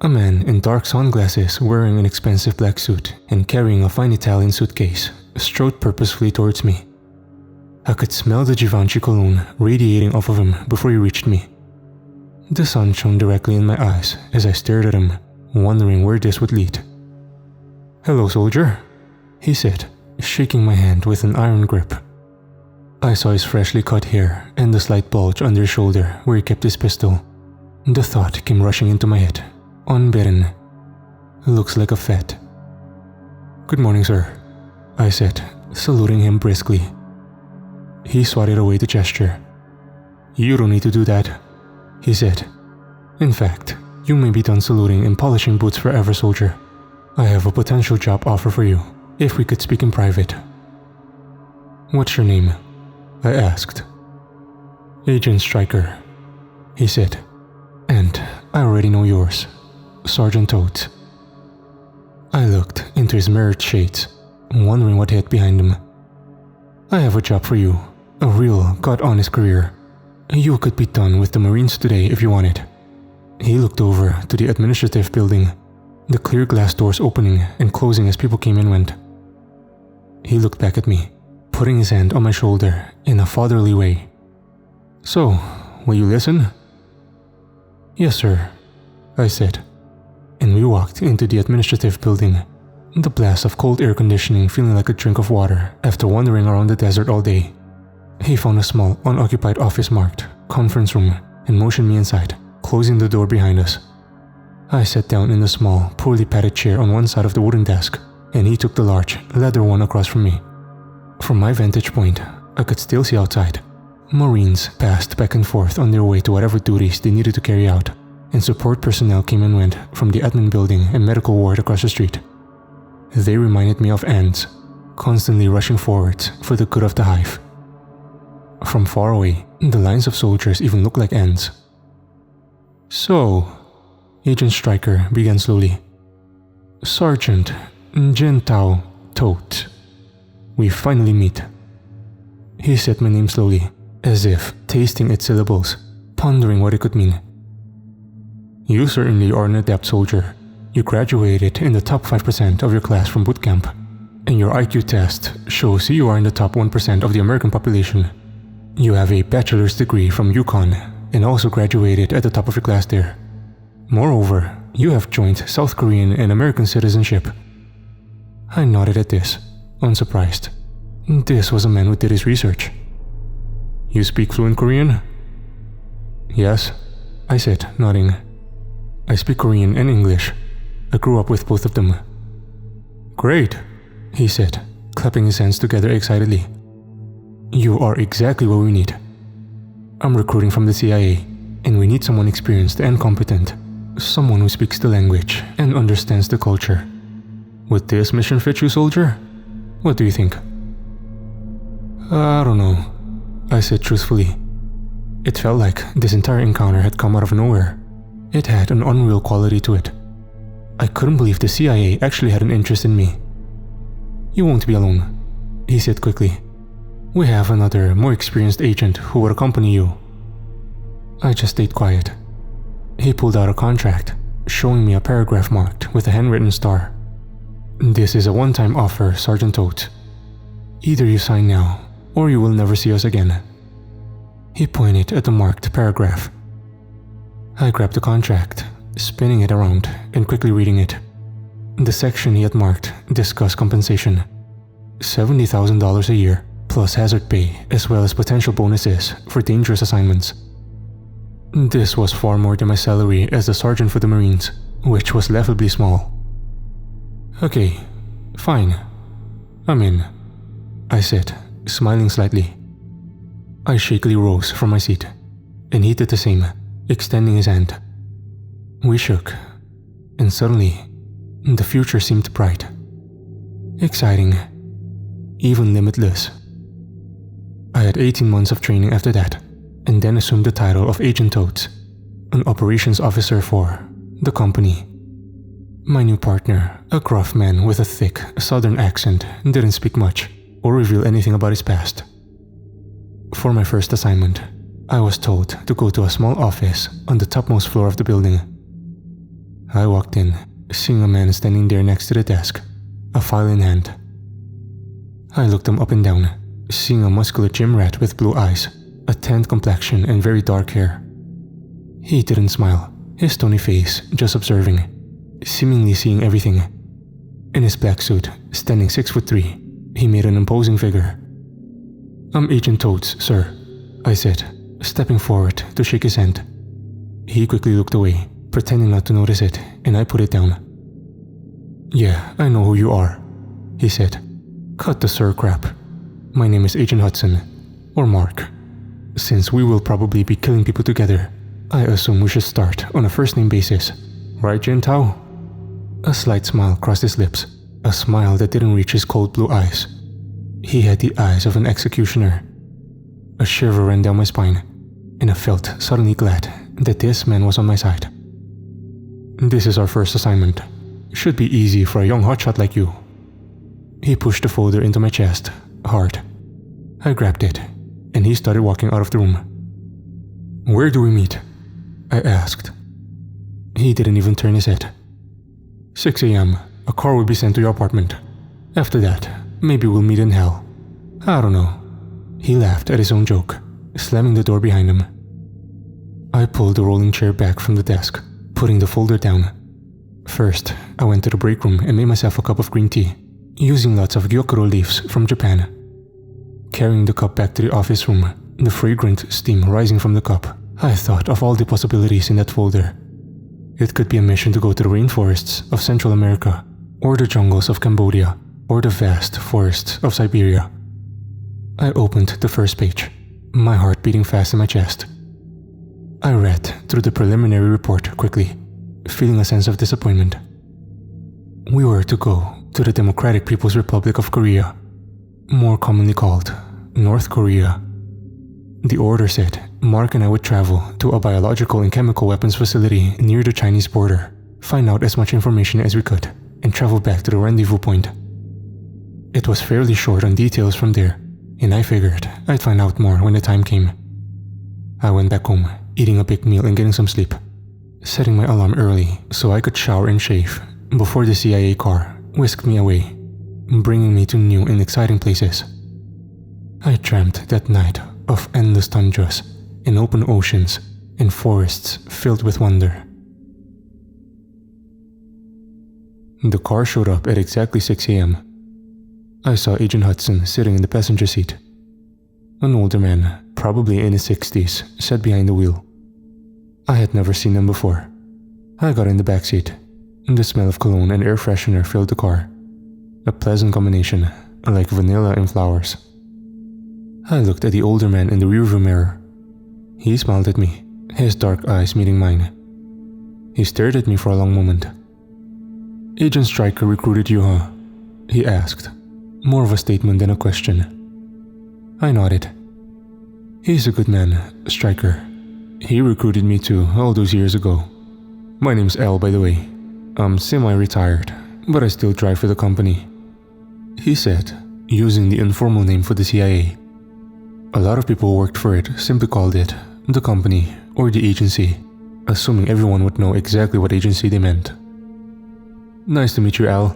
A man in dark sunglasses wearing an expensive black suit and carrying a fine Italian suitcase strode purposefully towards me. I could smell the Givenchy cologne radiating off of him before he reached me. The sun shone directly in my eyes as I stared at him, wondering where this would lead. "Hello, soldier," he said, shaking my hand with an iron grip. I saw his freshly cut hair and the slight bulge under his shoulder where he kept his pistol. The thought came rushing into my head, unbidden. "Looks like a Fed." "Good morning, sir," I said, saluting him briskly. He swatted away the gesture. "You don't need to do that," he said. "In fact, you may be done saluting and polishing boots forever, soldier. I have a potential job offer for you, if we could speak in private." "What's your name?" I asked. "Agent Stryker," he said. "And I already know yours, Sergeant Toad." I looked into his mirrored shades, wondering what he had behind him. "I have a job for you, a real, God-honest career. You could be done with the Marines today if you wanted." He looked over to the administrative building, the clear glass doors opening and closing as people came and went. He looked back at me, putting his hand on my shoulder in a fatherly way. "So, will you listen?" "Yes, sir," I said, and we walked into the administrative building, the blast of cold air conditioning feeling like a drink of water after wandering around the desert all day. He found a small, unoccupied office marked "Conference Room" and motioned me inside, closing the door behind us. I sat down in the small, poorly padded chair on one side of the wooden desk, and he took the large, leather one across from me. From my vantage point, I could still see outside. Marines passed back and forth on their way to whatever duties they needed to carry out, and support personnel came and went from the admin building and medical ward across the street. They reminded me of ants, constantly rushing forwards for the good of the hive. From far away, the lines of soldiers even looked like ants. "So," Agent Stryker began slowly, "Sergeant Gentao Tote, we finally meet." He said my name slowly, as if tasting its syllables, pondering what it could mean. "You certainly are an adept soldier. You graduated in the top 5% of your class from boot camp, and your IQ test shows you are in the top 1% of the American population. You have a bachelor's degree from Yukon and also graduated at the top of your class there. Moreover, you have joined South Korean and American citizenship." I nodded at this, unsurprised. This was a man who did his research. "You speak fluent Korean?" "Yes," I said, nodding. "I speak Korean and English. I grew up with both of them." "Great," he said, clapping his hands together excitedly. "You are exactly what we need. I'm recruiting from the CIA, and we need someone experienced and competent, someone who speaks the language and understands the culture. Would this mission fit you, soldier? What do you think?" "I don't know," I said truthfully. It felt like this entire encounter had come out of nowhere. It had an unreal quality to it. I couldn't believe the CIA actually had an interest in me. "You won't be alone," he said quickly. "We have another, more experienced agent who will accompany you." I just stayed quiet. He pulled out a contract, showing me a paragraph marked with a handwritten star. "This is a one-time offer, Sergeant Oates. Either you sign now, or you will never see us again." He pointed at the marked paragraph. I grabbed the contract, spinning it around and quickly reading it. The section he had marked discussed compensation. $70,000 a year, plus hazard pay, as well as potential bonuses for dangerous assignments. This was far more than my salary as a sergeant for the Marines, which was laughably small. "Okay, fine. I'm in," I said, smiling slightly. I shakily rose from my seat, and he did the same, extending his hand. We shook, and suddenly, the future seemed bright, exciting, even limitless. I had 18 months of training after that, and then assumed the title of Agent Toads, an operations officer for the company. My new partner, a gruff man with a thick, southern accent, didn't speak much or reveal anything about his past. For my first assignment, I was told to go to a small office on the topmost floor of the building. I walked in, seeing a man standing there next to the desk, a file in hand. I looked him up and down, seeing a muscular gym rat with blue eyes, a tanned complexion and very dark hair. He didn't smile, his stony face just observing, seemingly seeing everything. In his black suit, standing 6'3", he made an imposing figure. "I'm Agent Toads, sir," I said, stepping forward to shake his hand. He quickly looked away, pretending not to notice it, and I put it down. "Yeah, I know who you are," he said. "Cut the sir crap. My name is Agent Hudson, or Mark. Since we will probably be killing people together, I assume we should start on a first-name basis. Right, Jintao?" A slight smile crossed his lips, a smile that didn't reach his cold blue eyes. He had the eyes of an executioner. A shiver ran down my spine, and I felt suddenly glad that this man was on my side. "This is our first assignment. Should be easy for a young hotshot like you." He pushed the folder into my chest, hard. I grabbed it, and he started walking out of the room. "Where do we meet?" I asked. He didn't even turn his head. 6 a.m. A car will be sent to your apartment. After that, maybe we'll meet in hell. I don't know." He laughed at his own joke, slamming the door behind him. I pulled the rolling chair back from the desk, putting the folder down. First, I went to the break room and made myself a cup of green tea, using lots of gyokuro leaves from Japan. Carrying the cup back to the office room, the fragrant steam rising from the cup, I thought of all the possibilities in that folder. It could be a mission to go to the rainforests of Central America, or the jungles of Cambodia, or the vast forests of Siberia. I opened the first page, my heart beating fast in my chest. I read through the preliminary report quickly, feeling a sense of disappointment. We were to go to the Democratic People's Republic of Korea, more commonly called North Korea. The order said Mark and I would travel to a biological and chemical weapons facility near the Chinese border, find out as much information as we could, and travel back to the rendezvous point. It was fairly short on details from there, and I figured I'd find out more when the time came. I went back home, eating a big meal and getting some sleep, setting my alarm early so I could shower and shave before the CIA car whisked me away, bringing me to new and exciting places. I dreamt that night of endless tundras and open oceans and forests filled with wonder. The car showed up at exactly 6 a.m. I saw Agent Hudson sitting in the passenger seat. An older man, probably in his 60s, sat behind the wheel. I had never seen him before. I got in the back seat, and the smell of cologne and air freshener filled the car. A pleasant combination, like vanilla and flowers. I looked at the older man in the rearview mirror. He smiled at me, his dark eyes meeting mine. He stared at me for a long moment. "Agent Stryker recruited you, huh?" he asked, more of a statement than a question. I nodded. "He's a good man, Stryker. He recruited me too, all those years ago. My name's Al, by the way. I'm semi-retired, but I still drive for the company," he said, using the informal name for the CIA. A lot of people who worked for it simply called it the company or the agency, assuming everyone would know exactly what agency they meant. "Nice to meet you, Al,"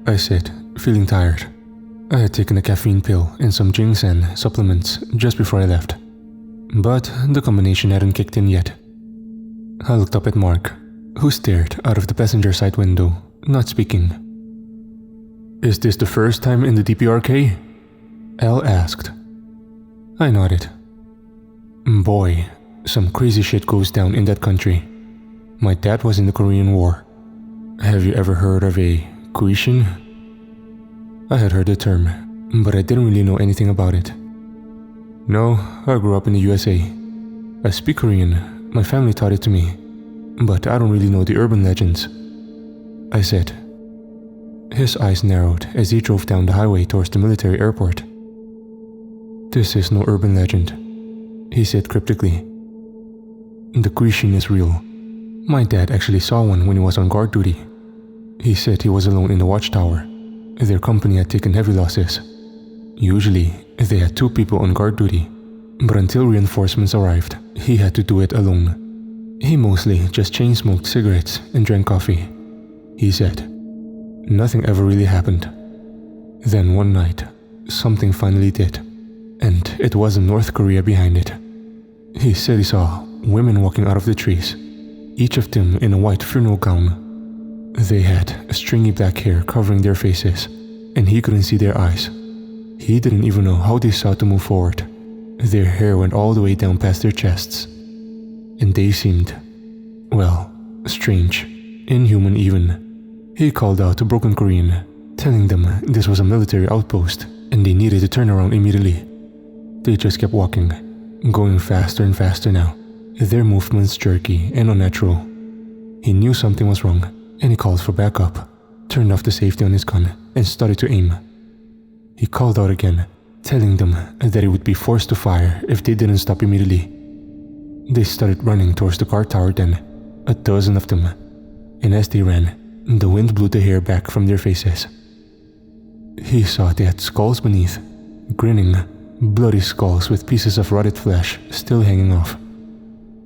I said, feeling tired. I had taken a caffeine pill and some ginseng supplements just before I left, but the combination hadn't kicked in yet. I looked up at Mark, who stared out of the passenger side window, not speaking. "Is this the first time in the DPRK?" Al asked. I nodded. "Boy, some crazy shit goes down in that country. My dad was in the Korean War. Have you ever heard of a Kuishin?" I had heard the term, but I didn't really know anything about it. "No, I grew up in the USA. I speak Korean, my family taught it to me, but I don't really know the urban legends," I said. His eyes narrowed as he drove down the highway towards the military airport. "This is no urban legend," he said cryptically. "The Kuishin is real. My dad actually saw one when he was on guard duty. He said he was alone in the watchtower. Their company had taken heavy losses. Usually, they had 2 people on guard duty, but until reinforcements arrived, he had to do it alone. He mostly just chain-smoked cigarettes and drank coffee, he said. Nothing ever really happened. Then one night, something finally did, and it wasn't North Korea behind it. He said he saw women walking out of the trees, each of them in a white funeral gown. They had stringy black hair covering their faces, and he couldn't see their eyes. He didn't even know how they sought to move forward. Their hair went all the way down past their chests, and they seemed, well, strange, inhuman even. He called out to broken Korean, telling them this was a military outpost and they needed to turn around immediately. They just kept walking, going faster and faster now, their movements jerky and unnatural. He knew something was wrong, and he called for backup, turned off the safety on his gun, and started to aim. He called out again, telling them that he would be forced to fire if they didn't stop immediately. They started running towards the guard tower then, a dozen of them, and as they ran, the wind blew the hair back from their faces. He saw they had skulls beneath, grinning, bloody skulls with pieces of rotted flesh still hanging off.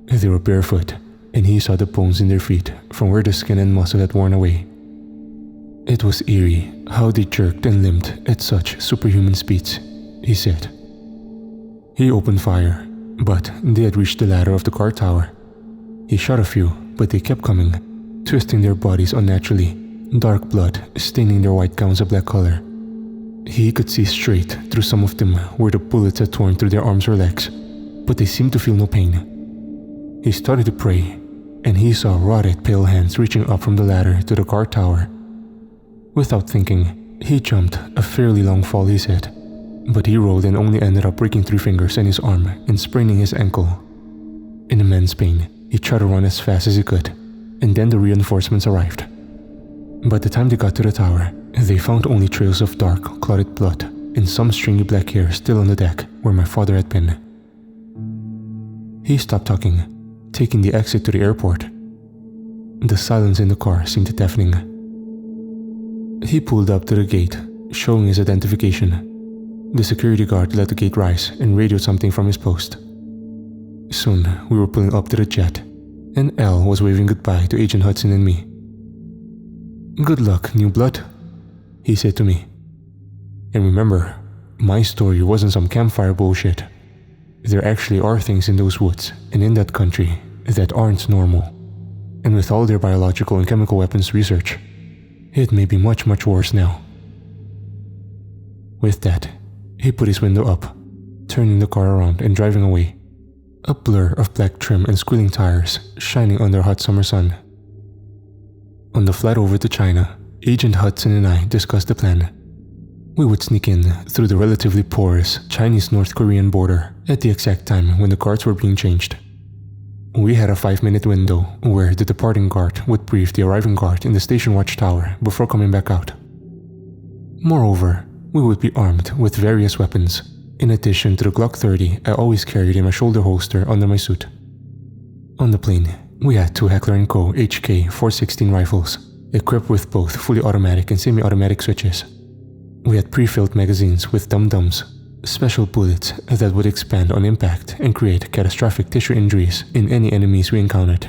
They were barefoot, and he saw the bones in their feet from where the skin and muscle had worn away. It was eerie how they jerked and limped at such superhuman speeds, he said. He opened fire, but they had reached the ladder of the guard tower. He shot a few, but they kept coming, twisting their bodies unnaturally, dark blood staining their white gowns a black color. He could see straight through some of them where the bullets had torn through their arms or legs, but they seemed to feel no pain. He started to pray, and he saw rotted pale hands reaching up from the ladder to the guard tower. Without thinking, he jumped a fairly long fall, he said, but he rolled and only ended up breaking 3 fingers and his arm and spraining his ankle. In immense pain, he tried to run as fast as he could, and then the reinforcements arrived. By the time they got to the tower, they found only trails of dark, clotted blood and some stringy black hair still on the deck where my father had been. He stopped talking, taking the exit to the airport. The silence in the car seemed deafening. He pulled up to the gate, showing his identification. The security guard let the gate rise and radioed something from his post. Soon, we were pulling up to the jet, and Elle was waving goodbye to Agent Hudson and me. "Good luck, new blood," he said to me. And remember, my story wasn't some campfire bullshit. There actually are things in those woods and in that country that aren't normal. And with all their biological and chemical weapons research, it may be much, much worse now. With that, he put his window up, turning the car around and driving away. A blur of black trim and squealing tires shining under a hot summer sun. On the flight over to China, Agent Hudson and I discussed the plan. We would sneak in through the relatively porous Chinese-North Korean border at the exact time when the guards were being changed. We had a 5-minute window where the departing guard would brief the arriving guard in the station watchtower before coming back out. Moreover, we would be armed with various weapons, in addition to the Glock 30 I always carried in my shoulder holster under my suit. On the plane, we had 2 Heckler & Co. HK-416 rifles, equipped with both fully automatic and semi-automatic switches. We had pre-filled magazines with dum-dums, special bullets that would expand on impact and create catastrophic tissue injuries in any enemies we encountered.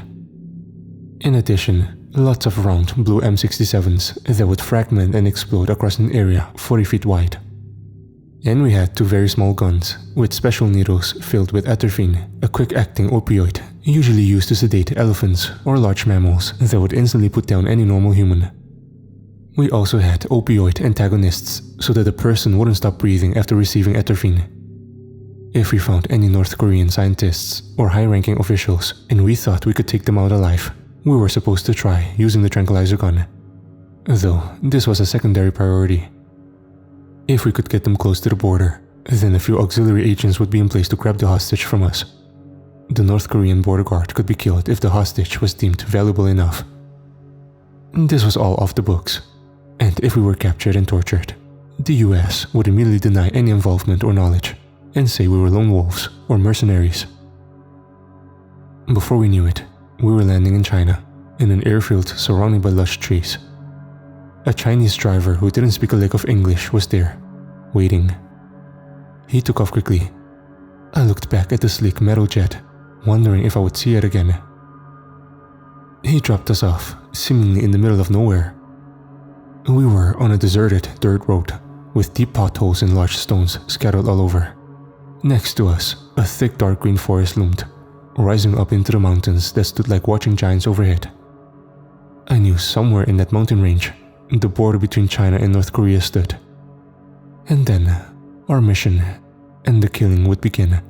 In addition, lots of round blue M67s that would fragment and explode across an area 40 feet wide. And we had 2 very small guns with special needles filled with atropine, a quick-acting opioid usually used to sedate elephants or large mammals that would instantly put down any normal human. We also had opioid antagonists so that the person wouldn't stop breathing after receiving atropine. If we found any North Korean scientists or high-ranking officials and we thought we could take them out alive, we were supposed to try using the tranquilizer gun. Though this was a secondary priority. If we could get them close to the border, then a few auxiliary agents would be in place to grab the hostage from us. The North Korean border guard could be killed if the hostage was deemed valuable enough. This was all off the books, and if we were captured and tortured, the US would immediately deny any involvement or knowledge and say we were lone wolves or mercenaries. Before we knew it, we were landing in China, in an airfield surrounded by lush trees. A Chinese driver who didn't speak a lick of English was there, waiting. He took off quickly. I looked back at the sleek metal jet, wondering if I would see it again. He dropped us off, seemingly in the middle of nowhere. We were on a deserted dirt road, with deep potholes and large stones scattered all over. Next to us, a thick dark green forest loomed, rising up into the mountains that stood like watching giants overhead. I knew somewhere in that mountain range, the border between China and North Korea stood. And then, our mission and the killing would begin.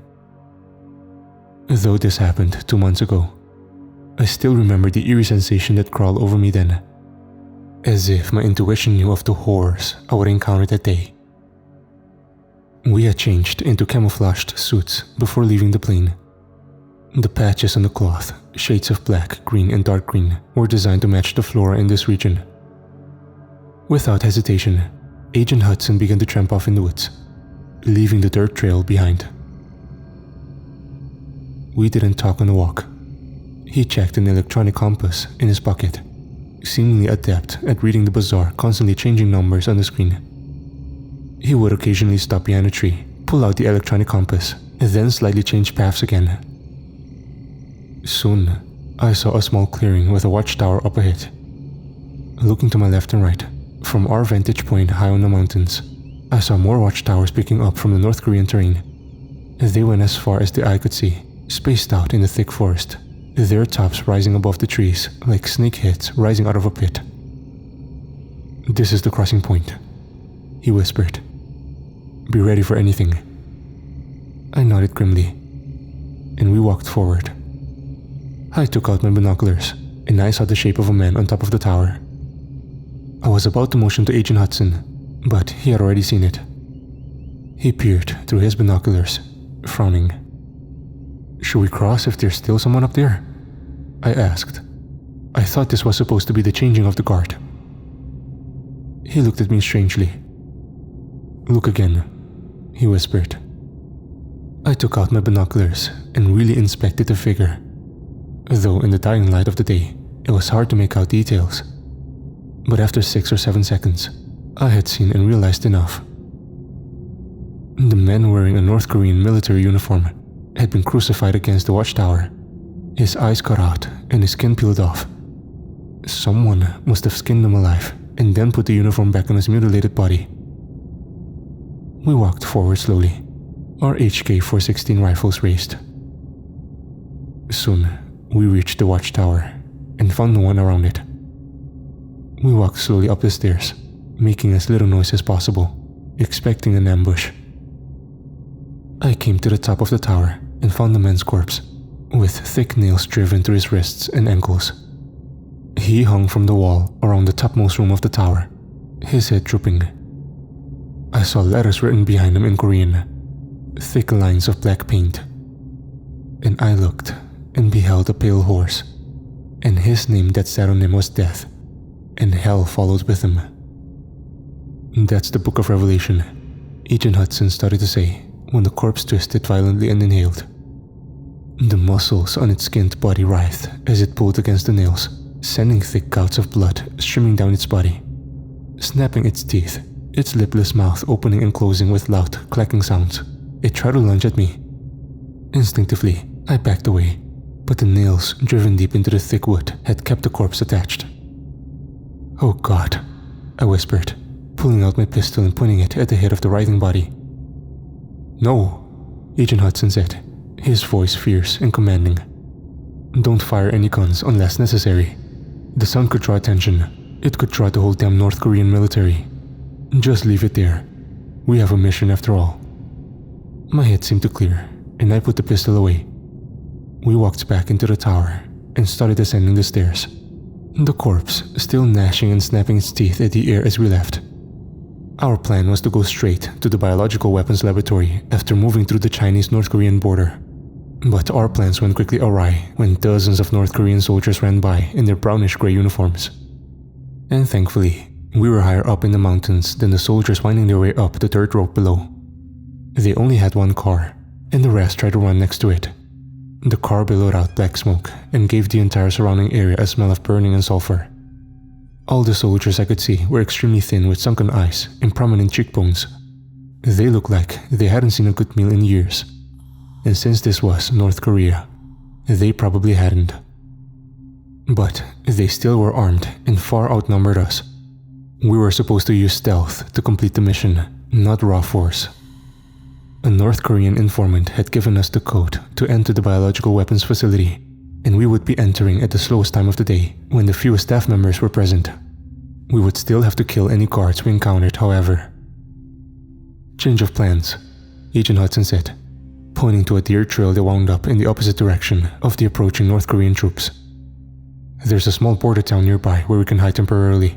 Though this happened 2 months ago, I still remember the eerie sensation that crawled over me then, as if my intuition knew of the horrors I would encounter that day. We had changed into camouflaged suits before leaving the plane. The patches on the cloth, shades of black, green, and dark green, were designed to match the flora in this region. Without hesitation, Agent Hudson began to tramp off in the woods, leaving the dirt trail behind. We didn't talk on the walk. He checked an electronic compass in his pocket, seemingly adept at reading the bizarre, constantly changing numbers on the screen. He would occasionally stop behind a tree, pull out the electronic compass, and then slightly change paths again. Soon, I saw a small clearing with a watchtower up ahead. Looking to my left and right, from our vantage point high on the mountains, I saw more watchtowers picking up from the North Korean terrain. They went as far as the eye could see, spaced out in the thick forest, their tops rising above the trees like snakeheads rising out of a pit. "This is the crossing point," he whispered. "Be ready for anything." I nodded grimly, and we walked forward. I took out my binoculars, and I saw the shape of a man on top of the tower. I was about to motion to Agent Hudson, but he had already seen it. He peered through his binoculars, frowning. "Should we cross if there's still someone up there?" I asked. I thought this was supposed to be the changing of the guard. He looked at me strangely. "Look again," he whispered. I took out my binoculars and really inspected the figure. Though in the dying light of the day, it was hard to make out details. But after 6 or 7 seconds, I had seen and realized enough. The man wearing a North Korean military uniform had been crucified against the watchtower, his eyes cut out and his skin peeled off. Someone must have skinned him alive and then put the uniform back on his mutilated body. We walked forward slowly, our HK-416 rifles raised. Soon, we reached the watchtower and found no one around it. We walked slowly up the stairs, making as little noise as possible, expecting an ambush. I came to the top of the tower and found the man's corpse, with thick nails driven through his wrists and ankles. He hung from the wall around the topmost room of the tower, his head drooping. I saw letters written behind him in Korean, thick lines of black paint. And I looked and beheld a pale horse, and his name that sat on him was Death, and hell followed with him. "That's the Book of Revelation," Agent Hudson started to say when the corpse twisted violently and inhaled. The muscles on its skinned body writhed as it pulled against the nails, sending thick gouts of blood streaming down its body. Snapping its teeth, its lipless mouth opening and closing with loud, clacking sounds, it tried to lunge at me. Instinctively, I backed away, but the nails driven deep into the thick wood had kept the corpse attached. "Oh God," I whispered, pulling out my pistol and pointing it at the head of the writhing body. "No," Agent Hudson said, his voice fierce and commanding. "Don't fire any guns unless necessary. The sound could draw attention. It could draw the whole damn North Korean military. Just leave it there. We have a mission after all." My head seemed to clear, and I put the pistol away. We walked back into the tower and started ascending the stairs, the corpse still gnashing and snapping its teeth at the air as we left. Our plan was to go straight to the biological weapons laboratory after moving through the Chinese-North Korean border. But our plans went quickly awry when dozens of North Korean soldiers ran by in their brownish-gray uniforms. And thankfully, we were higher up in the mountains than the soldiers winding their way up the dirt road below. They only had one car, and the rest tried to run next to it. The car billowed out black smoke and gave the entire surrounding area a smell of burning and sulfur. All the soldiers I could see were extremely thin with sunken eyes and prominent cheekbones. They looked like they hadn't seen a good meal in years. And since this was North Korea, they probably hadn't. But they still were armed and far outnumbered us. We were supposed to use stealth to complete the mission, not raw force. A North Korean informant had given us the code to enter the biological weapons facility, and we would be entering at the slowest time of the day when the fewest staff members were present. We would still have to kill any guards we encountered, however. "Change of plans," Agent Hudson said, pointing to a deer trail that wound up in the opposite direction of the approaching North Korean troops. "There's a small border town nearby where we can hide temporarily,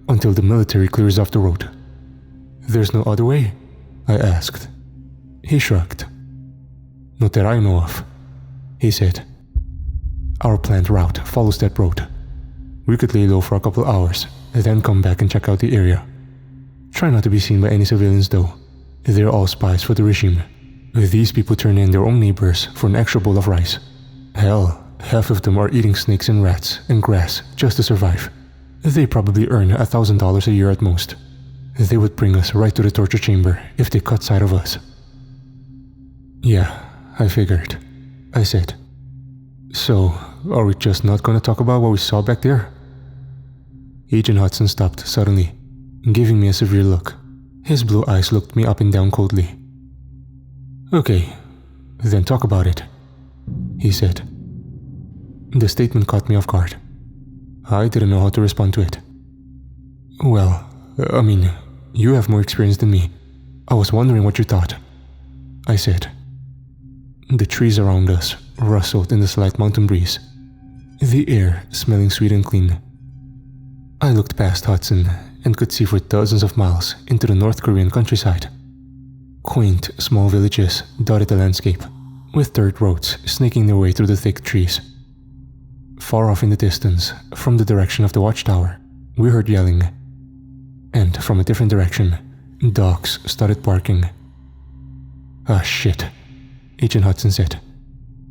until the military clears off the road." "There's no other way?" I asked. He shrugged. "Not that I know of," he said. "Our planned route follows that road. We could lay low for a couple hours, then come back and check out the area. Try not to be seen by any civilians though. They're all spies for the regime. These people turn in their own neighbors for an extra bowl of rice. Hell, half of them are eating snakes and rats and grass just to survive. They probably earn $1,000 a year at most. They would bring us right to the torture chamber if they cut sight of us." "Yeah, I figured," I said. "So, are we just not gonna talk about what we saw back there?" Agent Hudson stopped suddenly, giving me a severe look. His blue eyes looked me up and down coldly. "Okay, then talk about it," he said. The statement caught me off guard. I didn't know how to respond to it. "Well, I mean, you have more experience than me. I was wondering what you thought," I said. The trees around us rustled in the slight mountain breeze, the air smelling sweet and clean. I looked past Hudson and could see for dozens of miles into the North Korean countryside. Quaint, small villages dotted the landscape, with dirt roads snaking their way through the thick trees. Far off in the distance, from the direction of the watchtower, we heard yelling. And from a different direction, dogs started barking. "Ah, shit," Agent Hudson said.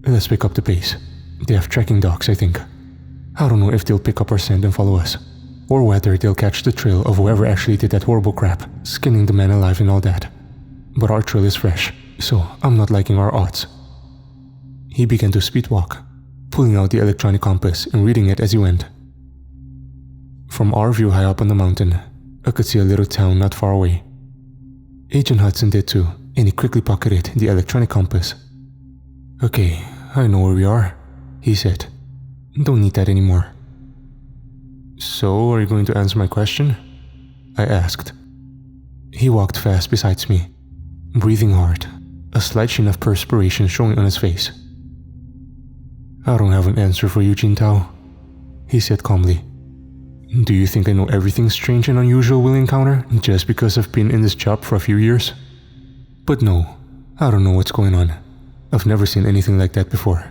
"Let's pick up the pace. They have tracking dogs, I think. I don't know if they'll pick up our scent and follow us, or whether they'll catch the trail of whoever actually did that horrible crap, skinning the man alive and all that. But our trail is fresh, so I'm not liking our odds." He began to speed walk, pulling out the electronic compass and reading it as he went. From our view high up on the mountain, I could see a little town not far away. Agent Hudson did too, and he quickly pocketed the electronic compass. "Okay, I know where we are," he said. "Don't need that anymore." "So, are you going to answer my question?" I asked. He walked fast beside me, breathing hard, a slight sheen of perspiration showing on his face. "I don't have an answer for you, Jintao," he said calmly. "Do you think I know everything strange and unusual we'll encounter just because I've been in this job for a few years? But no, I don't know what's going on. I've never seen anything like that before,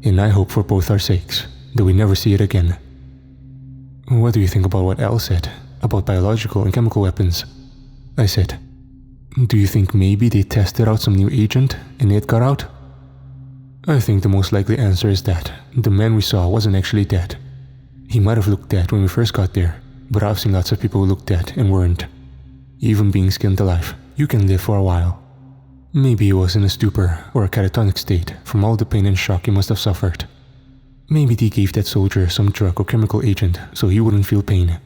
and I hope for both our sakes that we never see it again." "What do you think about what Al said about biological and chemical weapons?" I said. "Do you think maybe they tested out some new agent and it got out?" "I think the most likely answer is that the man we saw wasn't actually dead. He might have looked dead when we first got there, but I've seen lots of people who looked dead and weren't. Even being skinned alive, you can live for a while. Maybe he was in a stupor or a catatonic state from all the pain and shock he must have suffered. Maybe they gave that soldier some drug or chemical agent so he wouldn't feel pain.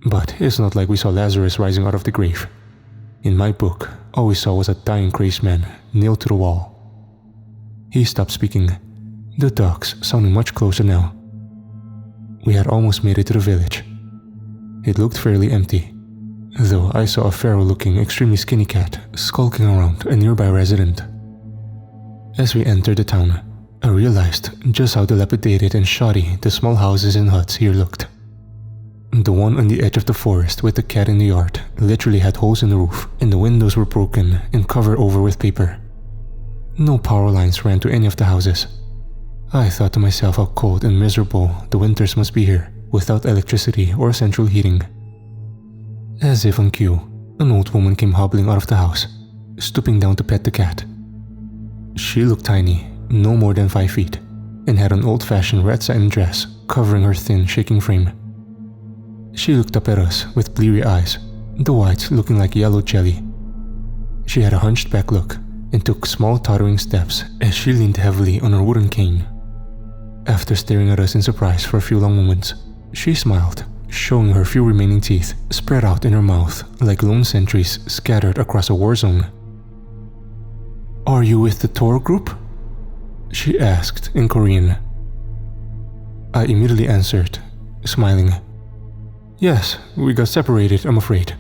But it's not like we saw Lazarus rising out of the grave. In my book, all we saw was a dying crazed man nailed to the wall." He stopped speaking, the dogs sounding much closer now. We had almost made it to the village. It looked fairly empty, though I saw a feral-looking, extremely skinny cat skulking around a nearby resident. As we entered the town, I realized just how dilapidated and shoddy the small houses and huts here looked. The one on the edge of the forest with the cat in the yard literally had holes in the roof, and the windows were broken and covered over with paper. No power lines ran to any of the houses. I thought to myself how cold and miserable the winters must be here, without electricity or central heating. As if on cue, an old woman came hobbling out of the house, stooping down to pet the cat. She looked tiny, no more than 5 feet, and had an old-fashioned red satin dress covering her thin, shaking frame. She looked up at us with bleary eyes, the whites looking like yellow jelly. She had a hunched back look and took small tottering steps as she leaned heavily on her wooden cane. After staring at us in surprise for a few long moments, she smiled, showing her few remaining teeth spread out in her mouth like lone sentries scattered across a war zone. "Are you with the tour group?" she asked in Korean. I immediately answered, smiling. "Yes, we got separated, I'm afraid,"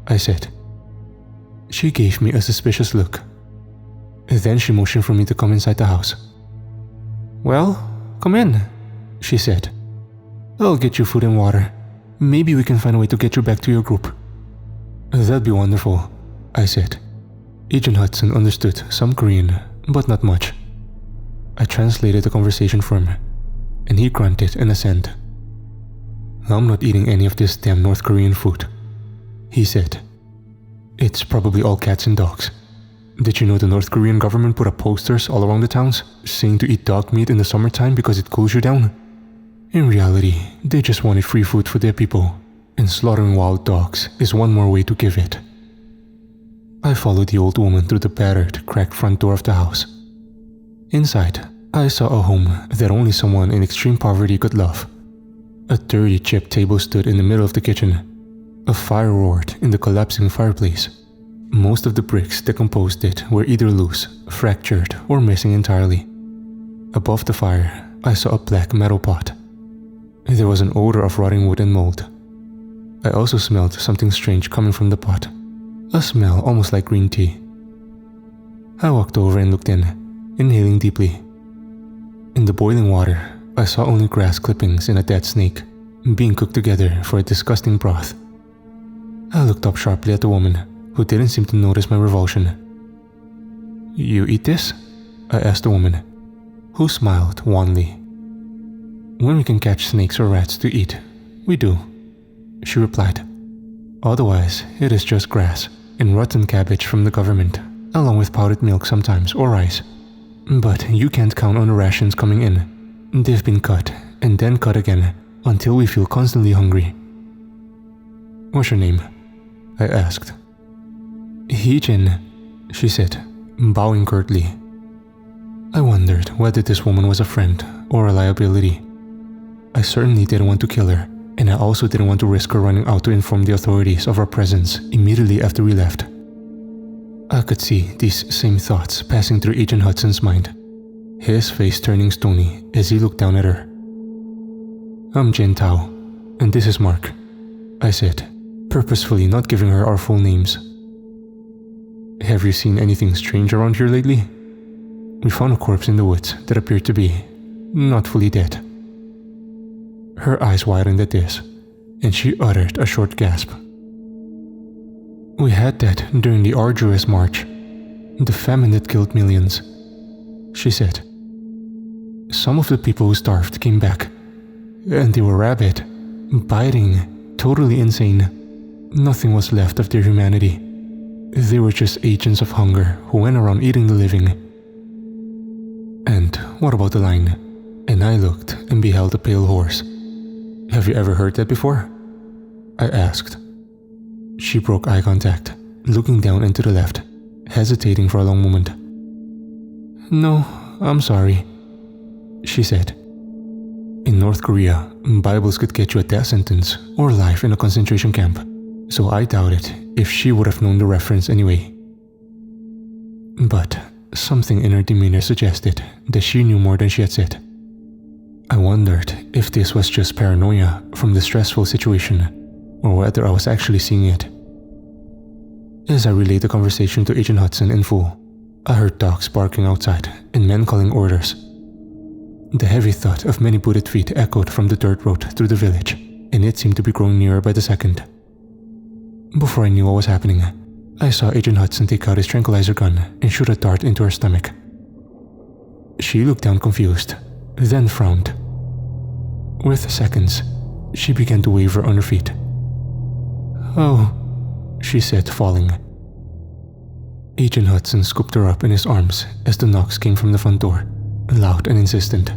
I said. She gave me a suspicious look. Then she motioned for me to come inside the house. "Well, come in," she said. "I'll get you food and water. Maybe we can find a way to get you back to your group." "That'd be wonderful," I said. Agent Hudson understood some Korean, but not much. I translated the conversation for him, and he grunted in assent. "I'm not eating any of this damn North Korean food," he said. "It's probably all cats and dogs. Did you know the North Korean government put up posters all around the towns saying to eat dog meat in the summertime because it cools you down? In reality, they just wanted free food for their people, and slaughtering wild dogs is one more way to give it." I followed the old woman through the battered, cracked front door of the house. Inside, I saw a home that only someone in extreme poverty could love. A dirty chipped table stood in the middle of the kitchen. A fire roared in the collapsing fireplace. Most of the bricks that composed it were either loose, fractured, or missing entirely. Above the fire, I saw a black metal pot. There was an odor of rotting wood and mold. I also smelled something strange coming from the pot, a smell almost like green tea. I walked over and looked in, inhaling deeply. In the boiling water, I saw only grass clippings and a dead snake, being cooked together for a disgusting broth. I looked up sharply at the woman, who didn't seem to notice my revulsion. "You eat this?" I asked the woman, who smiled wanly. "When we can catch snakes or rats to eat, we do," she replied. "Otherwise, it is just grass and rotten cabbage from the government, along with powdered milk sometimes or rice. But you can't count on the rations coming in. They've been cut and then cut again until we feel constantly hungry." "What's your name?" I asked. "Hee-jin," she said, bowing curtly. I wondered whether this woman was a friend or a liability. I certainly didn't want to kill her, and I also didn't want to risk her running out to inform the authorities of our presence immediately after we left. I could see these same thoughts passing through Agent Hudson's mind, his face turning stony as he looked down at her. "I'm Jin Tao, and this is Mark," I said, purposefully not giving her our full names. "Have you seen anything strange around here lately? We found a corpse in the woods that appeared to be not fully dead." Her eyes widened at this, and she uttered a short gasp. "We had that during the arduous march, the famine that killed millions," she said. "Some of the people who starved came back, and they were rabid, biting, totally insane. Nothing was left of their humanity. They were just agents of hunger who went around eating the living." "And what about the line?" And I looked and beheld a pale horse. "Have you ever heard that before?" I asked. She broke eye contact, looking down and to the left, hesitating for a long moment. "No, I'm sorry," she said. "In North Korea, Bibles could get you a death sentence or life in a concentration camp, so I doubted if she would have known the reference anyway. But something in her demeanor suggested that she knew more than she had said. I wondered if this was just paranoia from the stressful situation, or whether I was actually seeing it. As I relayed the conversation to Agent Hudson in full, I heard dogs barking outside and men calling orders. The heavy thud of many booted feet echoed from the dirt road through the village, and it seemed to be growing nearer by the second. Before I knew what was happening, I saw Agent Hudson take out his tranquilizer gun and shoot a dart into her stomach. She looked down confused, then frowned. With seconds, she began to waver on her feet. "Oh," she said, falling. Agent Hudson scooped her up in his arms as the knocks came from the front door, loud and insistent.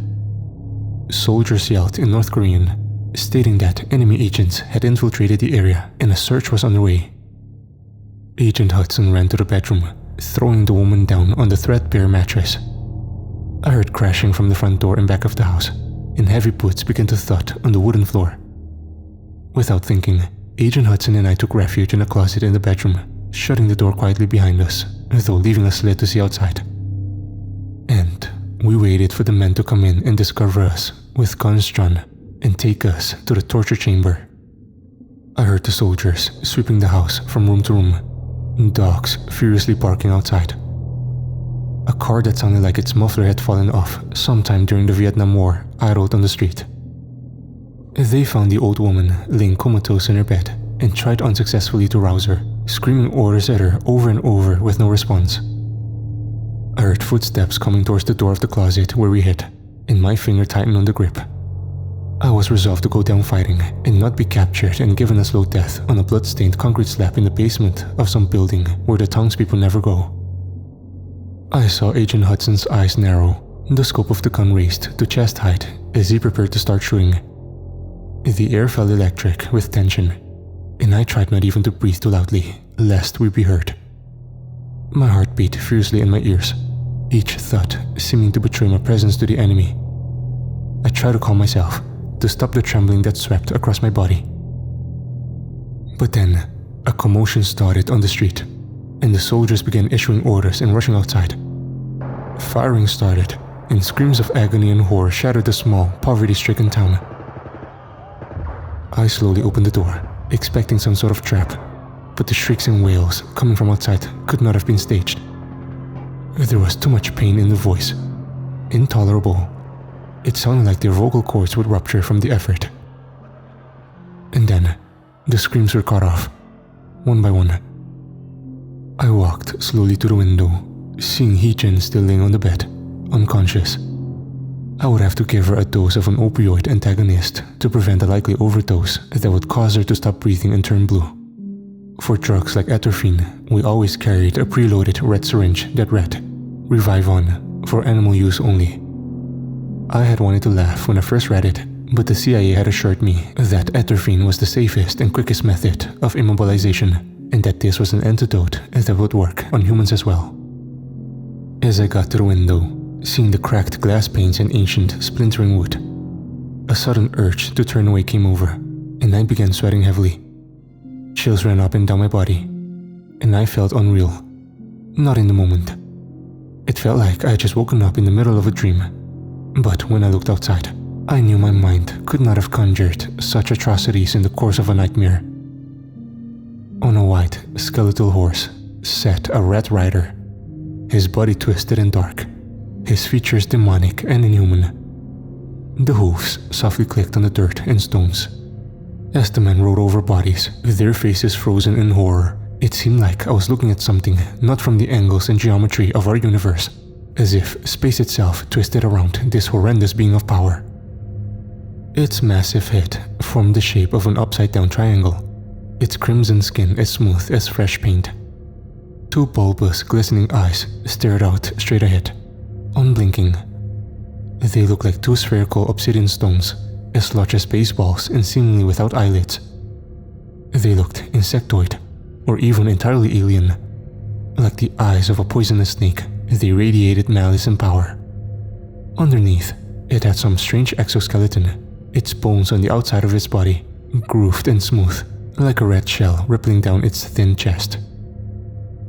Soldiers yelled in North Korean, stating that enemy agents had infiltrated the area and a search was underway. Agent Hudson ran to the bedroom, throwing the woman down on the threadbare mattress. I heard crashing from the front door and back of the house, and heavy boots began to thud on the wooden floor. Without thinking, Agent Hudson and I took refuge in a closet in the bedroom, shutting the door quietly behind us, though leaving a slit to see outside. And we waited for the men to come in and discover us with guns drawn and take us to the torture chamber. I heard the soldiers sweeping the house from room to room, dogs furiously barking outside. A car that sounded like its muffler had fallen off sometime during the Vietnam War idled on the street. They found the old woman laying comatose in her bed and tried unsuccessfully to rouse her, screaming orders at her over and over with no response. I heard footsteps coming towards the door of the closet where we hid, and my finger tightened on the grip. I was resolved to go down fighting and not be captured and given a slow death on a blood-stained concrete slab in the basement of some building where the townspeople never go. I saw Agent Hudson's eyes narrow, the scope of the gun raised to chest height as he prepared to start shooting. The air felt electric with tension, and I tried not even to breathe too loudly, lest we be heard. My heart beat fiercely in my ears, each thud seeming to betray my presence to the enemy. I tried to calm myself, to stop the trembling that swept across my body. But then, a commotion started on the street, and the soldiers began issuing orders and rushing outside. Firing started, and screams of agony and horror shattered the small, poverty-stricken town. I slowly opened the door, expecting some sort of trap, but the shrieks and wails coming from outside could not have been staged. There was too much pain in the voice. Intolerable. It sounded like their vocal cords would rupture from the effort. And then, the screams were cut off, one by one. I walked slowly to the window, seeing Hee-jin still laying on the bed, unconscious. I would have to give her a dose of an opioid antagonist to prevent a likely overdose that would cause her to stop breathing and turn blue. For drugs like atropine, we always carried a preloaded red syringe that read, "Revive on, for animal use only." I had wanted to laugh when I first read it, but the CIA had assured me that atropine was the safest and quickest method of immobilization, and that this was an antidote that would work on humans as well. As I got to the window, seeing the cracked glass panes and ancient, splintering wood, a sudden urge to turn away came over, and I began sweating heavily. Chills ran up and down my body, and I felt unreal. Not in the moment. It felt like I had just woken up in the middle of a dream. But when I looked outside, I knew my mind could not have conjured such atrocities in the course of a nightmare. On a white, skeletal horse sat a rat rider, his body twisted and dark, his features demonic and inhuman. The hooves softly clicked on the dirt and stones. As the men rode over bodies, their faces frozen in horror, it seemed like I was looking at something not from the angles and geometry of our universe, as if space itself twisted around this horrendous being of power. Its massive head formed the shape of an upside-down triangle, its crimson skin as smooth as fresh paint. Two bulbous, glistening eyes stared out straight ahead, unblinking. They looked like two spherical obsidian stones, as large as baseballs and seemingly without eyelids. They looked insectoid, or even entirely alien. Like the eyes of a poisonous snake, they radiated malice and power. Underneath, it had some strange exoskeleton, its bones on the outside of its body, grooved and smooth, like a red shell rippling down its thin chest.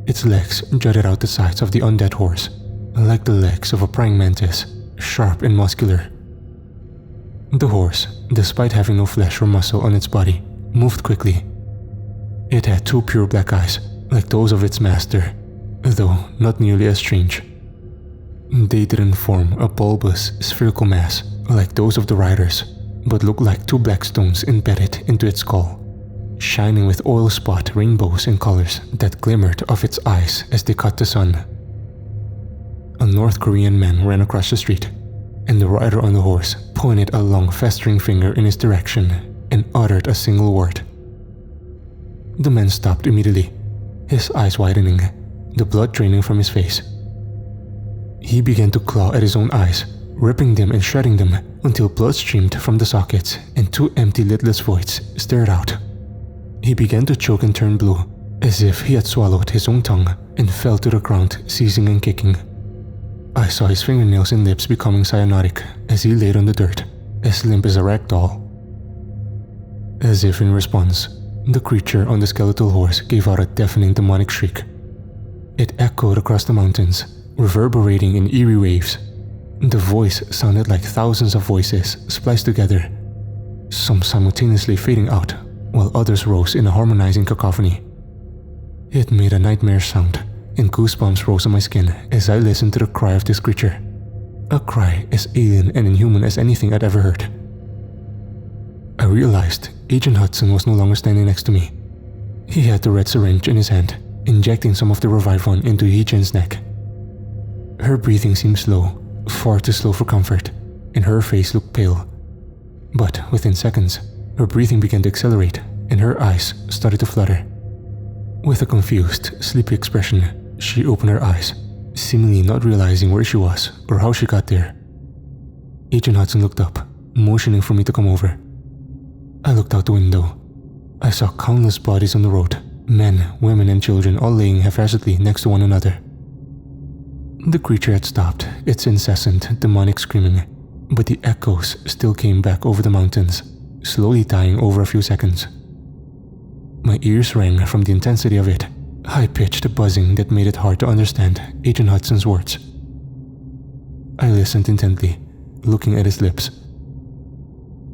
Its legs jutted out the sides of the undead horse, like the legs of a praying mantis, sharp and muscular. The horse, despite having no flesh or muscle on its body, moved quickly. It had two pure black eyes, like those of its master, though not nearly as strange. They didn't form a bulbous, spherical mass like those of the riders, but looked like two black stones embedded into its skull, shining with oil-spot rainbows and colors that glimmered off its eyes as they caught the sun. A North Korean man ran across the street, and the rider on the horse pointed a long, festering finger in his direction and uttered a single word. The man stopped immediately, his eyes widening, the blood draining from his face. He began to claw at his own eyes, ripping them and shredding them until blood streamed from the sockets and two empty lidless voids stared out. He began to choke and turn blue, as if he had swallowed his own tongue, and fell to the ground, seizing and kicking. I saw his fingernails and lips becoming cyanotic as he laid on the dirt, as limp as a rag doll. As if in response, the creature on the skeletal horse gave out a deafening demonic shriek. It echoed across the mountains, reverberating in eerie waves. The voice sounded like thousands of voices spliced together, some simultaneously fading out, while others rose in a harmonizing cacophony. It made a nightmare sound, and goosebumps rose on my skin as I listened to the cry of this creature. A cry as alien and inhuman as anything I'd ever heard. I realized Agent Hudson was no longer standing next to me. He had the red syringe in his hand, injecting some of the Revivon into Hee-Jin's neck. Her breathing seemed slow, far too slow for comfort, and her face looked pale. But within seconds, her breathing began to accelerate and her eyes started to flutter. With a confused, sleepy expression, she opened her eyes, seemingly not realizing where she was or how she got there. Agent Hudson looked up, motioning for me to come over. I looked out the window. I saw countless bodies on the road, men, women, and children all laying haphazardly next to one another. The creature had stopped its incessant, demonic screaming, but the echoes still came back over the mountains, slowly dying over a few seconds. My ears rang from the intensity of it, high-pitched buzzing that made it hard to understand Agent Hudson's words. I listened intently, looking at his lips.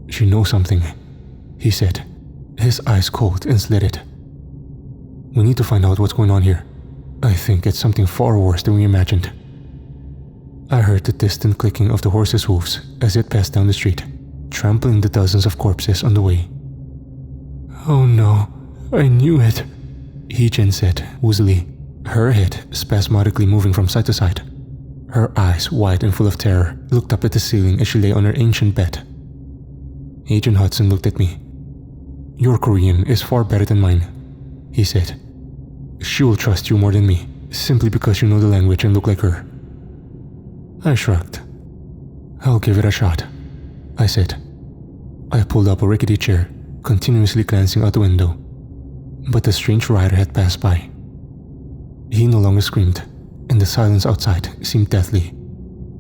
"She knows something," he said, his eyes cold and slitted. "We need to find out what's going on here. I think it's something far worse than we imagined." I heard the distant clicking of the horse's hooves as it passed down the street, trampling the dozens of corpses on the way. "Oh no, I knew it," Hee-Jin said woozily, her head spasmodically moving from side to side. Her eyes, wide and full of terror, looked up at the ceiling as she lay on her ancient bed. Agent Hudson looked at me. "Your Korean is far better than mine," he said. "She will trust you more than me, simply because you know the language and look like her." I shrugged. "I'll give it a shot," I said. I pulled up a rickety chair, continuously glancing out the window. But the strange rider had passed by. He no longer screamed, and the silence outside seemed deathly.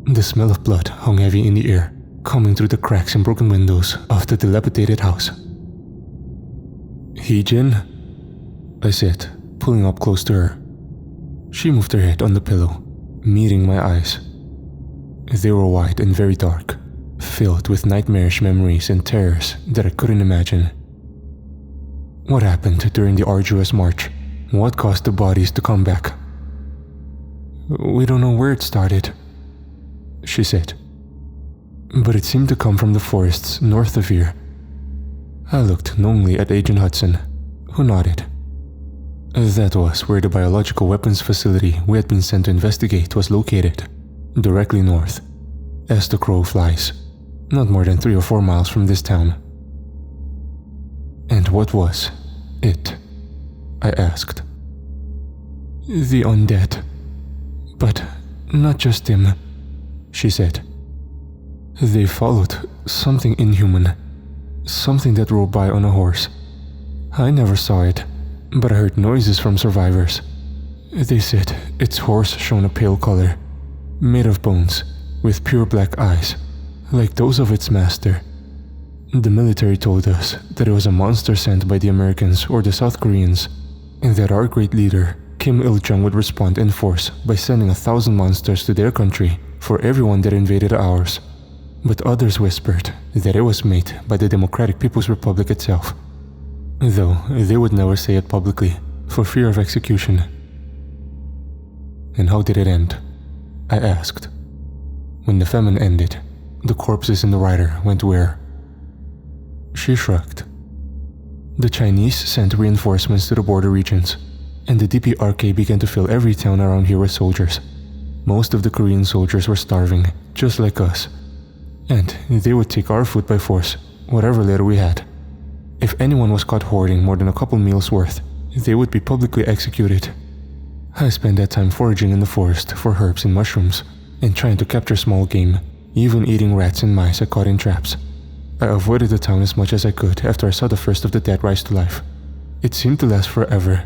The smell of blood hung heavy in the air, coming through the cracks and broken windows of the dilapidated house. "Hee-Jin?" I said, pulling up close to her. She moved her head on the pillow, meeting my eyes. They were wide and very dark, filled with nightmarish memories and terrors that I couldn't imagine. What happened during the arduous march? What caused the bodies to come back? "We don't know where it started," she said. "But it seemed to come from the forests north of here." I looked knowingly at Agent Hudson, who nodded. That was where the biological weapons facility we had been sent to investigate was located, directly north, as the crow flies, not more than 3 or 4 miles from this town. "And what was it?" I asked. "The undead. But not just them," she said. "They followed something inhuman, something that rode by on a horse. I never saw it, but I heard noises from survivors. They said its horse shone a pale color, made of bones, with pure black eyes, like those of its master. The military told us that it was a monster sent by the Americans or the South Koreans, and that our great leader, Kim Il-jung, would respond in force by sending 1,000 monsters to their country for everyone that invaded ours. But others whispered that it was made by the Democratic People's Republic itself, though they would never say it publicly for fear of execution." "And how did it end?" I asked. "When the famine ended, the corpses in the rider went where?" She shrugged. "The Chinese sent reinforcements to the border regions, and the DPRK began to fill every town around here with soldiers. Most of the Korean soldiers were starving, just like us, and they would take our food by force, whatever little we had. If anyone was caught hoarding more than a couple meals worth, they would be publicly executed. I spent that time foraging in the forest for herbs and mushrooms, and trying to capture small game, even eating rats and mice I caught in traps. I avoided the town as much as I could after I saw the first of the dead rise to life. It seemed to last forever.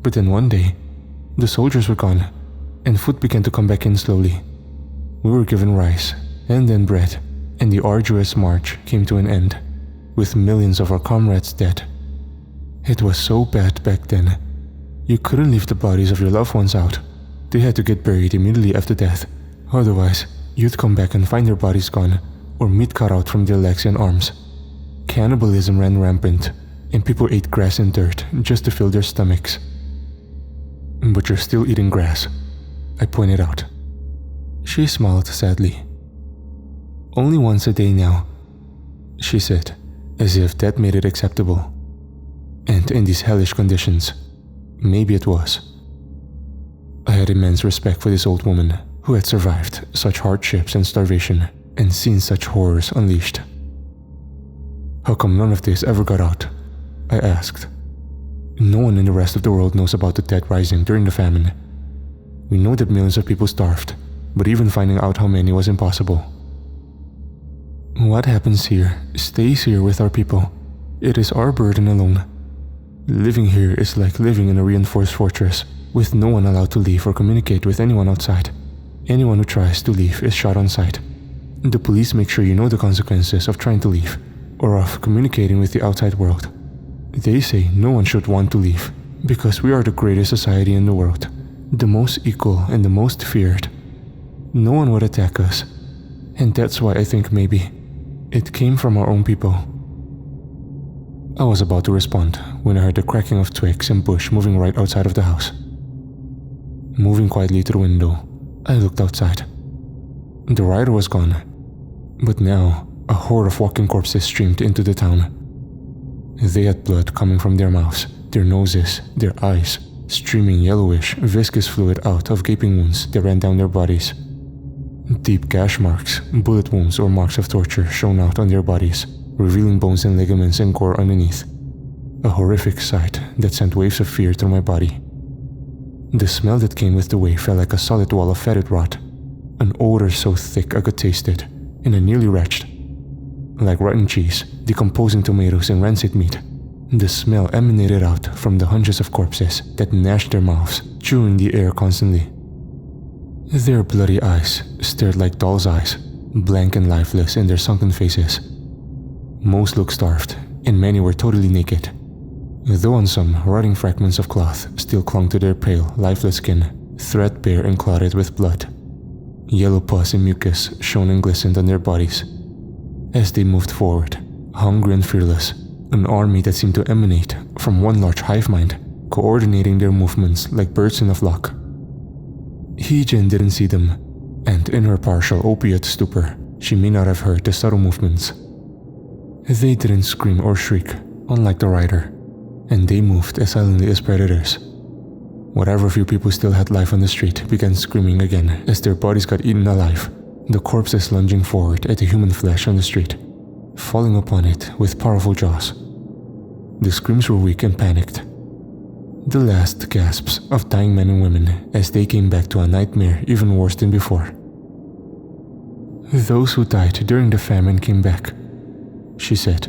But then one day, the soldiers were gone, and food began to come back in slowly. We were given rice, and then bread, and the arduous march came to an end, with millions of our comrades dead. It was so bad back then. You couldn't leave the bodies of your loved ones out. They had to get buried immediately after death. Otherwise, you'd come back and find their bodies gone, or meat cut out from their legs and arms. Cannibalism ran rampant, and people ate grass and dirt just to fill their stomachs. "But you're still eating grass," I pointed out. She smiled sadly. "Only once a day now," she said, as if that made it acceptable. And in these hellish conditions, maybe it was. I had immense respect for this old woman who had survived such hardships and starvation and seen such horrors unleashed. "How come none of this ever got out?" I asked. "No one in the rest of the world knows about the dead rising during the famine. We know that millions of people starved, but even finding out how many was impossible." "What happens here stays here with our people. It is our burden alone. Living here is like living in a reinforced fortress, with no one allowed to leave or communicate with anyone outside. Anyone who tries to leave is shot on sight. The police make sure you know the consequences of trying to leave, or of communicating with the outside world. They say no one should want to leave, because we are the greatest society in the world, the most equal and the most feared. No one would attack us, and that's why I think maybe it came from our own people." I was about to respond when I heard the cracking of twigs and bush moving right outside of the house. Moving quietly to the window, I looked outside. The rider was gone, but now a horde of walking corpses streamed into the town. They had blood coming from their mouths, their noses, their eyes, streaming yellowish, viscous fluid out of gaping wounds that ran down their bodies. Deep gash marks, bullet wounds or marks of torture shone out on their bodies, revealing bones and ligaments and gore underneath. A horrific sight that sent waves of fear through my body. The smell that came with the wave felt like a solid wall of fetid rot, an odor so thick I could taste it, and I nearly retched. Like rotten cheese, decomposing tomatoes and rancid meat, the smell emanated out from the hundreds of corpses that gnashed their mouths, chewing the air constantly. Their bloody eyes stared like dolls' eyes, blank and lifeless in their sunken faces. Most looked starved, and many were totally naked, though on some rotting fragments of cloth still clung to their pale, lifeless skin, threadbare and clotted with blood. Yellow pus and mucus shone and glistened on their bodies. As they moved forward, hungry and fearless, an army that seemed to emanate from one large hive mind, coordinating their movements like birds in a flock. Hee-jin didn't see them, and in her partial opiate stupor, she may not have heard the subtle movements. They didn't scream or shriek, unlike the rider, and they moved as silently as predators. Whatever few people still had life on the street began screaming again as their bodies got eaten alive, the corpses lunging forward at the human flesh on the street, falling upon it with powerful jaws. The screams were weak and panicked. The last gasps of dying men and women as they came back to a nightmare even worse than before. "Those who died during the famine came back," she said.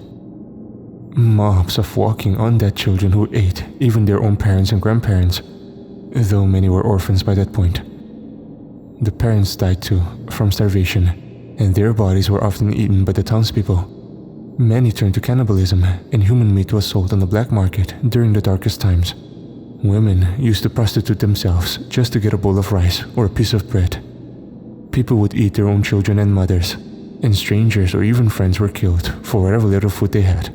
"Mobs of walking undead children who ate even their own parents and grandparents, though many were orphans by that point. The parents died too, from starvation, and their bodies were often eaten by the townspeople. Many turned to cannibalism, and human meat was sold on the black market during the darkest times. Women used to prostitute themselves just to get a bowl of rice or a piece of bread. People would eat their own children and mothers, and strangers or even friends were killed for whatever little food they had."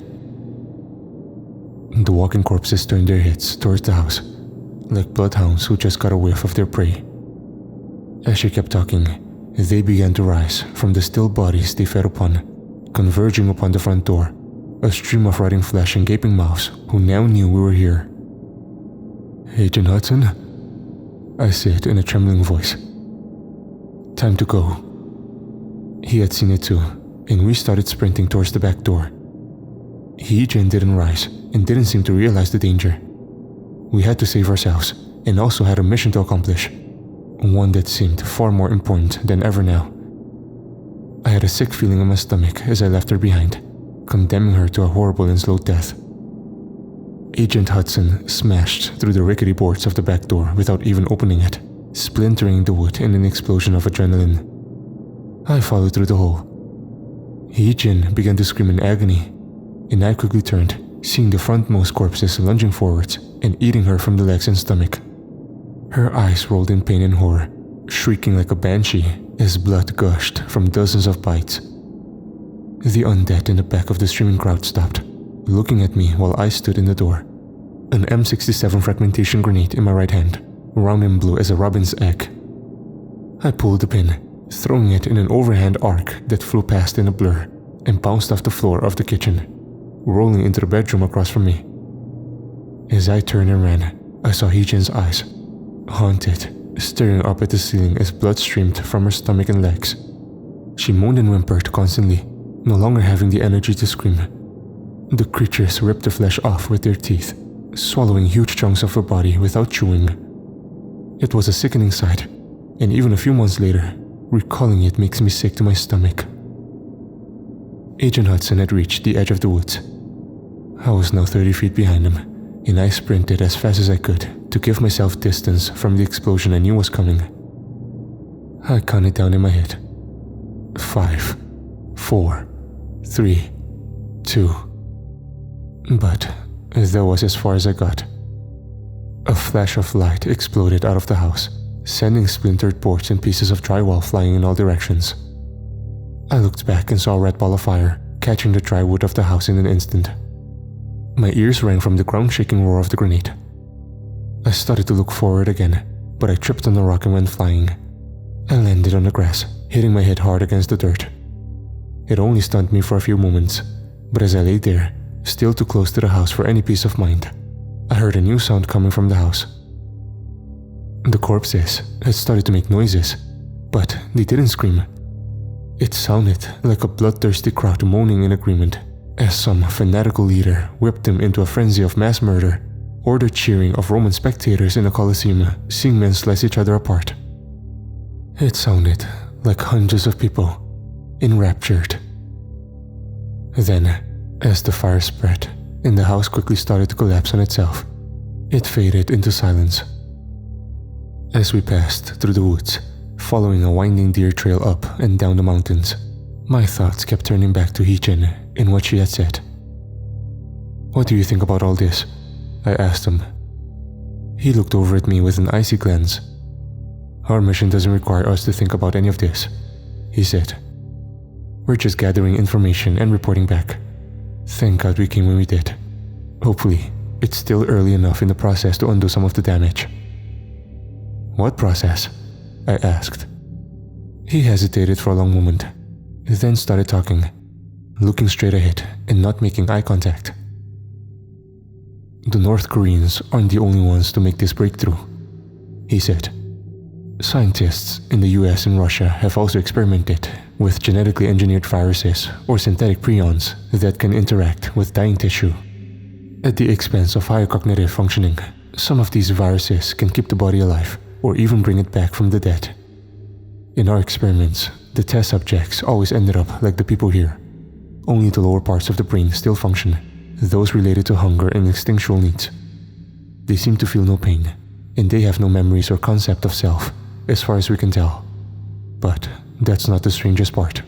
The walking corpses turned their heads towards the house, like bloodhounds who just got a whiff of their prey. As she kept talking, they began to rise from the still bodies they fed upon, converging upon the front door, a stream of rotting flesh and gaping mouths who now knew we were here. "Agent Hudson?" I said in a trembling voice. "Time to go." He had seen it too, and we started sprinting towards the back door. Hee-jin didn't rise and didn't seem to realize the danger. We had to save ourselves, and also had a mission to accomplish, one that seemed far more important than ever now. I had a sick feeling in my stomach as I left her behind, condemning her to a horrible and slow death. Agent Hudson smashed through the rickety boards of the back door without even opening it, splintering the wood in an explosion of adrenaline. I followed through the hole. Hee-jin began to scream in agony, and I quickly turned, seeing the frontmost corpses lunging forwards and eating her from the legs and stomach. Her eyes rolled in pain and horror, shrieking like a banshee as blood gushed from dozens of bites. The undead in the back of the streaming crowd stopped, looking at me while I stood in the door, an M67 fragmentation grenade in my right hand, round and blue as a robin's egg. I pulled the pin, throwing it in an overhand arc that flew past in a blur and bounced off the floor of the kitchen, rolling into the bedroom across from me. As I turned and ran, I saw Hee-jin's eyes, haunted, staring up at the ceiling as blood streamed from her stomach and legs. She moaned and whimpered constantly, no longer having the energy to scream. The creatures ripped the flesh off with their teeth, swallowing huge chunks of her body without chewing. It was a sickening sight, and even a few months later, recalling it makes me sick to my stomach. Agent Hudson had reached the edge of the woods. I was now 30 feet behind him, and I sprinted as fast as I could to give myself distance from the explosion I knew was coming. I counted down in my head. 5, 4, 3, 2. But that was as far as I got. A flash of light exploded out of the house, sending splintered boards and pieces of drywall flying in all directions. I looked back and saw a red ball of fire catching the dry wood of the house in an instant. My ears rang from the ground-shaking roar of the grenade. I started to look forward again, but I tripped on a rock and went flying. I landed on the grass, hitting my head hard against the dirt. It only stunned me for a few moments, but as I lay there, still too close to the house for any peace of mind, I heard a new sound coming from the house. The corpses had started to make noises, but they didn't scream. It sounded like a bloodthirsty crowd moaning in agreement, as some fanatical leader whipped them into a frenzy of mass murder, or the cheering of Roman spectators in a coliseum seeing men slice each other apart. It sounded like hundreds of people, enraptured. Then, as the fire spread and the house quickly started to collapse on itself, it faded into silence. As we passed through the woods, following a winding deer trail up and down the mountains, my thoughts kept turning back to Hee-jin and what she had said. "What do you think about all this?" I asked him. He looked over at me with an icy glance. "Our mission doesn't require us to think about any of this," he said. "We're just gathering information and reporting back. Thank God we came when we did. Hopefully, it's still early enough in the process to undo some of the damage." "What process?" I asked. He hesitated for a long moment, then started talking, looking straight ahead and not making eye contact. "The North Koreans aren't the only ones to make this breakthrough," he said. "Scientists in the US and Russia have also experimented with genetically engineered viruses or synthetic prions that can interact with dying tissue. At the expense of higher cognitive functioning, some of these viruses can keep the body alive or even bring it back from the dead. In our experiments, the test subjects always ended up like the people here. Only the lower parts of the brain still function, those related to hunger and instinctual needs. They seem to feel no pain, and they have no memories or concept of self, as far as we can tell. But that's not the strangest part.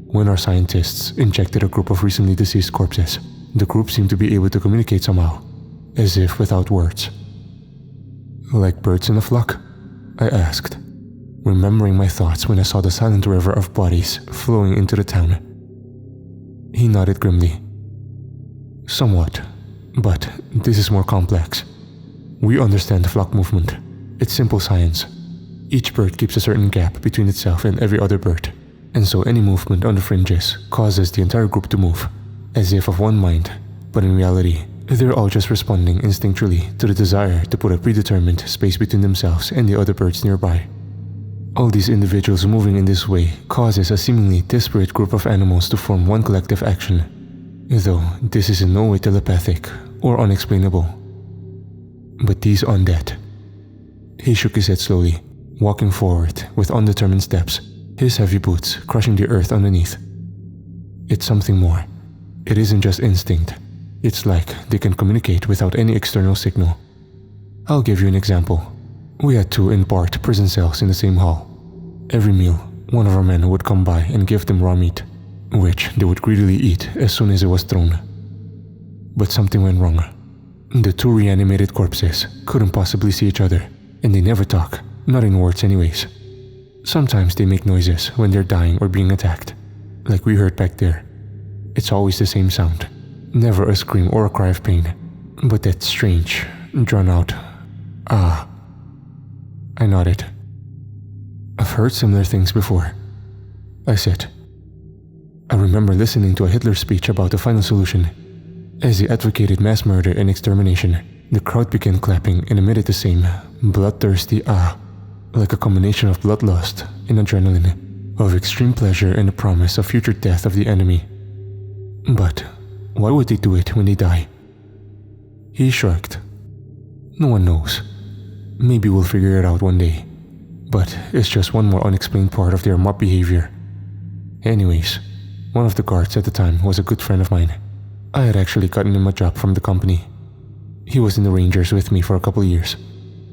When our scientists injected a group of recently deceased corpses, the group seemed to be able to communicate somehow, as if without words." "Like birds in a flock?" I asked, remembering my thoughts when I saw the silent river of bodies flowing into the town. He nodded grimly. "Somewhat, but this is more complex. We understand flock movement. It's simple science. Each bird keeps a certain gap between itself and every other bird, and so any movement on the fringes causes the entire group to move, as if of one mind, but in reality, they're all just responding instinctually to the desire to put a predetermined space between themselves and the other birds nearby. All these individuals moving in this way causes a seemingly disparate group of animals to form one collective action, though this is in no way telepathic or unexplainable. But these undead..." He shook his head slowly, walking forward with undetermined steps, his heavy boots crushing the earth underneath. "It's something more. It isn't just instinct. It's like they can communicate without any external signal. I'll give you an example. We had two, in part, prison cells in the same hall. Every meal, one of our men would come by and give them raw meat, which they would greedily eat as soon as it was thrown. But something went wrong. The two reanimated corpses couldn't possibly see each other, and they never talk, not in words anyways. Sometimes they make noises when they're dying or being attacked, like we heard back there. It's always the same sound, never a scream or a cry of pain, but that strange, drawn out, ah. I nodded. I've heard similar things before, I said. I remember listening to a Hitler speech about the final solution. As he advocated mass murder and extermination, the crowd began clapping and emitted the same bloodthirsty ah, like a combination of bloodlust and adrenaline, of extreme pleasure and the promise of future death of the enemy. But why would they do it when they die? He shrugged. No one knows. Maybe we'll figure it out one day, but it's just one more unexplained part of their mob behavior. Anyways, one of the guards at the time was a good friend of mine. I had actually gotten him a job from the company. He was in the Rangers with me for a couple of years.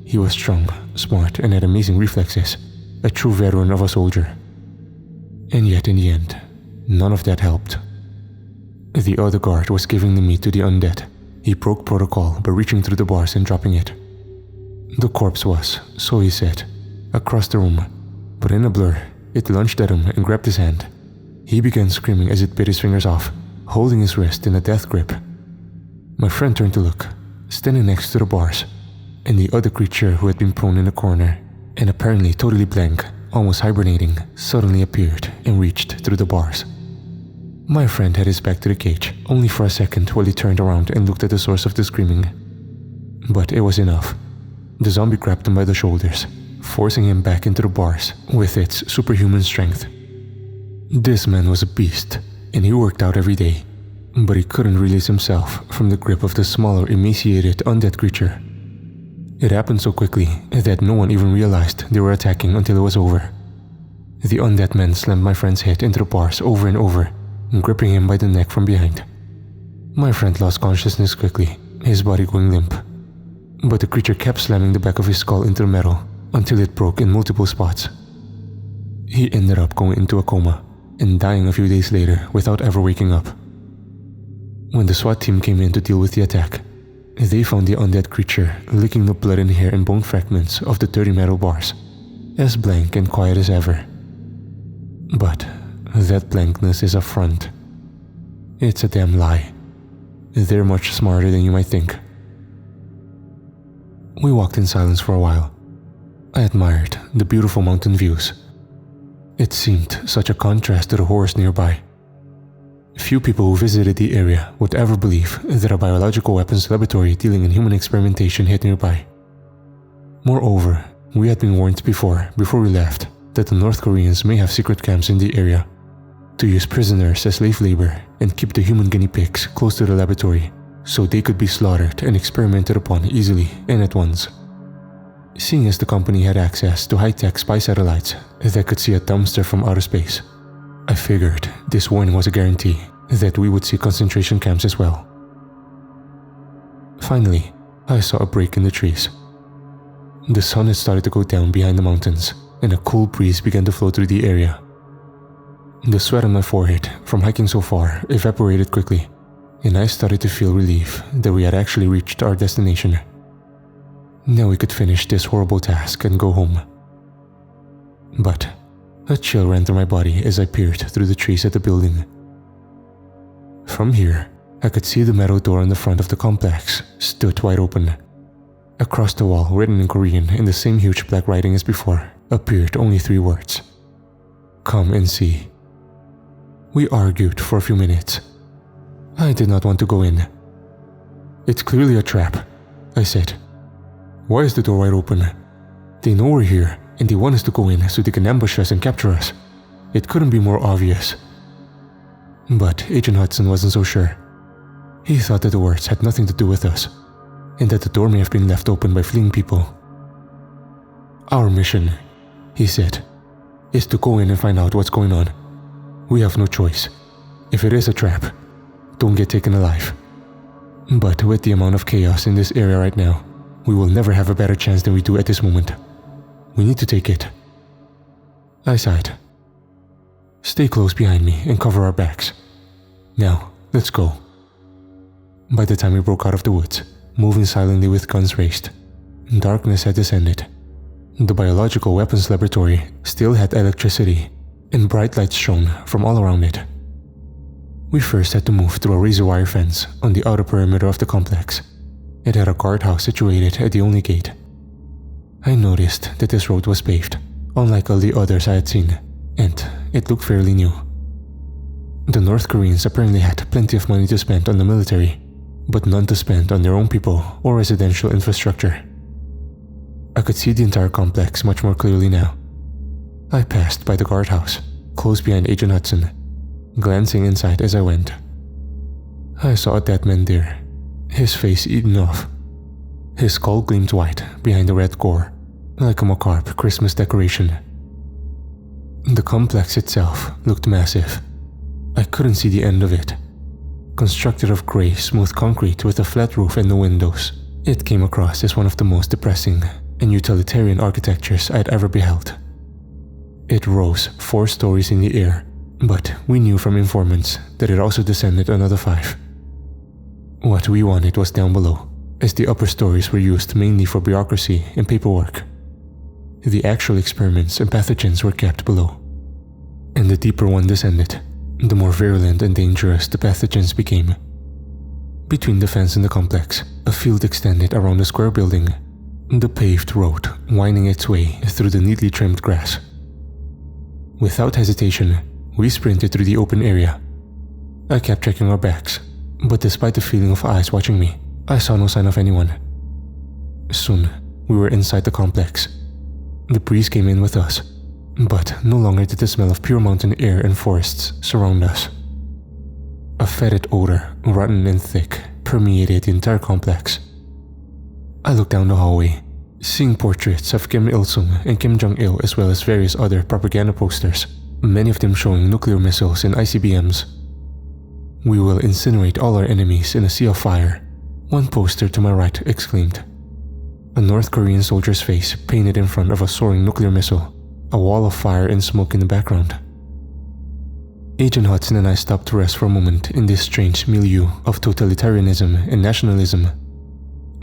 He was strong, smart, and had amazing reflexes, a true veteran of a soldier. And yet in the end, none of that helped. The other guard was giving the meat to the undead. He broke protocol by reaching through the bars and dropping it. The corpse was, so he said, across the room, but in a blur, it lunged at him and grabbed his hand. He began screaming as it bit his fingers off, holding his wrist in a death grip. My friend turned to look, standing next to the bars, and the other creature who had been prone in a corner, and apparently totally blank, almost hibernating, suddenly appeared and reached through the bars. My friend had his back to the cage, only for a second while he turned around and looked at the source of the screaming. But it was enough. The zombie grabbed him by the shoulders, forcing him back into the bars with its superhuman strength. This man was a beast, and he worked out every day, but he couldn't release himself from the grip of the smaller, emaciated, undead creature. It happened so quickly that no one even realized they were attacking until it was over. The undead man slammed my friend's head into the bars over and over, gripping him by the neck from behind. My friend lost consciousness quickly, his body going limp. But the creature kept slamming the back of his skull into the metal until it broke in multiple spots. He ended up going into a coma and dying a few days later without ever waking up. When the SWAT team came in to deal with the attack, they found the undead creature licking the blood and hair and bone fragments of the dirty metal bars, as blank and quiet as ever. But that blankness is a front. It's a damn lie. They're much smarter than you might think. We walked in silence for a while. I admired the beautiful mountain views. It seemed such a contrast to the horrors nearby. Few people who visited the area would ever believe that a biological weapons laboratory dealing in human experimentation hid nearby. Moreover, we had been warned before we left that the North Koreans may have secret camps in the area to use prisoners as slave labor and keep the human guinea pigs close to the laboratory so they could be slaughtered and experimented upon easily and at once. Seeing as the company had access to high-tech spy satellites that could see a dumpster from outer space, I figured this warning was a guarantee that we would see concentration camps as well. Finally, I saw a break in the trees. The sun had started to go down behind the mountains, and a cool breeze began to flow through the area. The sweat on my forehead from hiking so far evaporated quickly, and I started to feel relief that we had actually reached our destination. Now we could finish this horrible task and go home. But a chill ran through my body as I peered through the trees at the building. From here, I could see the metal door on the front of the complex stood wide open. Across the wall, written in Korean in the same huge black writing as before, appeared only 3 words: "Come and see." We argued for a few minutes. I did not want to go in. "It's clearly a trap," I said. "Why is the door wide open? They know we're here, and they want us to go in so they can ambush us and capture us. It couldn't be more obvious." But Agent Hudson wasn't so sure. He thought that the words had nothing to do with us, and that the door may have been left open by fleeing people. "Our mission," he said, "is to go in and find out what's going on. We have no choice. If it is a trap, don't get taken alive." But with the amount of chaos in this area right now, We will never have a better chance than we do at this moment. We need to take it. I sighed. Stay close behind me and cover our backs. Now, let's go. By the time we broke out of the woods, moving silently with guns raised, darkness had descended. The biological weapons laboratory still had electricity, and bright lights shone from all around it. We first had to move through a razor wire fence on the outer perimeter of the complex. It had a guardhouse situated at the only gate. I noticed that this road was paved, unlike all the others I had seen, and it looked fairly new. The North Koreans apparently had plenty of money to spend on the military, but none to spend on their own people or residential infrastructure. I could see the entire complex much more clearly now. I passed by the guardhouse, close behind Agent Hudson, glancing inside as I went. I saw a dead man there, his face eaten off. His skull gleamed white behind the red gore, like a macabre Christmas decoration. The complex itself looked massive. I couldn't see the end of it. Constructed of grey, smooth concrete with a flat roof and no windows, it came across as one of the most depressing and utilitarian architectures I'd ever beheld. It rose 4 stories in the air, but we knew from informants that it also descended another 5. What we wanted was down below, as the upper stories were used mainly for bureaucracy and paperwork. The actual experiments and pathogens were kept below. And the deeper one descended, the more virulent and dangerous the pathogens became. Between the fence and the complex, a field extended around the square building, the paved road winding its way through the neatly trimmed grass. Without hesitation, we sprinted through the open area. I kept checking our backs, but despite the feeling of eyes watching me, I saw no sign of anyone. Soon, we were inside the complex. The breeze came in with us, but no longer did the smell of pure mountain air and forests surround us. A fetid odor, rotten and thick, permeated the entire complex. I looked down the hallway, seeing portraits of Kim Il-sung and Kim Jong-il as well as various other propaganda posters, many of them showing nuclear missiles and ICBMs. "We will incinerate all our enemies in a sea of fire," one poster to my right exclaimed. A North Korean soldier's face painted in front of a soaring nuclear missile, a wall of fire and smoke in the background. Agent Hudson and I stopped to rest for a moment in this strange milieu of totalitarianism and nationalism.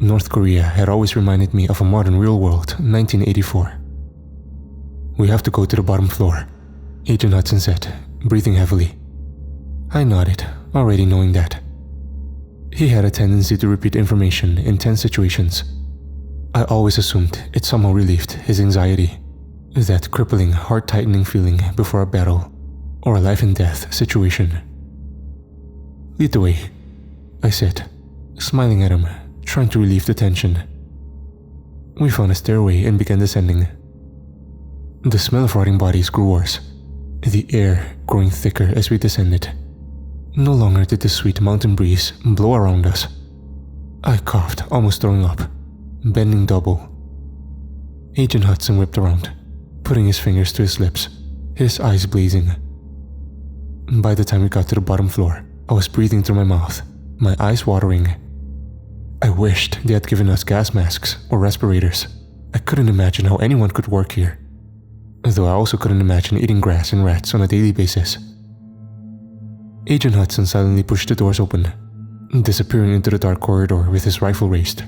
North Korea had always reminded me of a modern real-world 1984. "We have to go to the bottom floor," Agent Hudson said, breathing heavily. I nodded, already knowing that. He had a tendency to repeat information in tense situations. I always assumed it somehow relieved his anxiety, that crippling, heart-tightening feeling before a battle or a life-and-death situation. "Lead the way," I said, smiling at him, trying to relieve the tension. We found a stairway and began descending. The smell of rotting bodies grew worse, the air growing thicker as we descended. No longer did the sweet mountain breeze blow around us. I coughed, almost throwing up, bending double. Agent Hudson whipped around, putting his fingers to his lips, his eyes blazing. By the time we got to the bottom floor, I was breathing through my mouth, my eyes watering. I wished they had given us gas masks or respirators. I couldn't imagine how anyone could work here, though I also couldn't imagine eating grass and rats on a daily basis. Agent Hudson silently pushed the doors open, disappearing into the dark corridor with his rifle raised.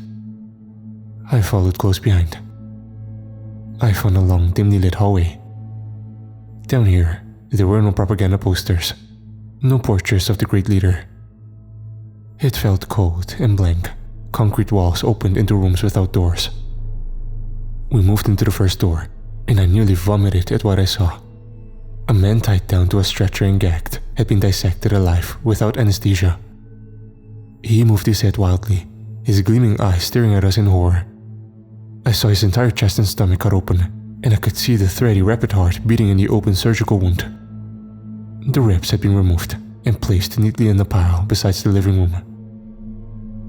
I followed close behind. I found a long, dimly lit hallway. Down here, there were no propaganda posters, no portraits of the great leader. It felt cold and blank. Concrete walls opened into rooms without doors. We moved into the first door, and I nearly vomited at what I saw. A man tied down to a stretcher and gagged had been dissected alive without anesthesia. He moved his head wildly, his gleaming eyes staring at us in horror. I saw his entire chest and stomach cut open, and I could see the thready, rapid heart beating in the open surgical wound. The ribs had been removed and placed neatly in the pile beside the living room.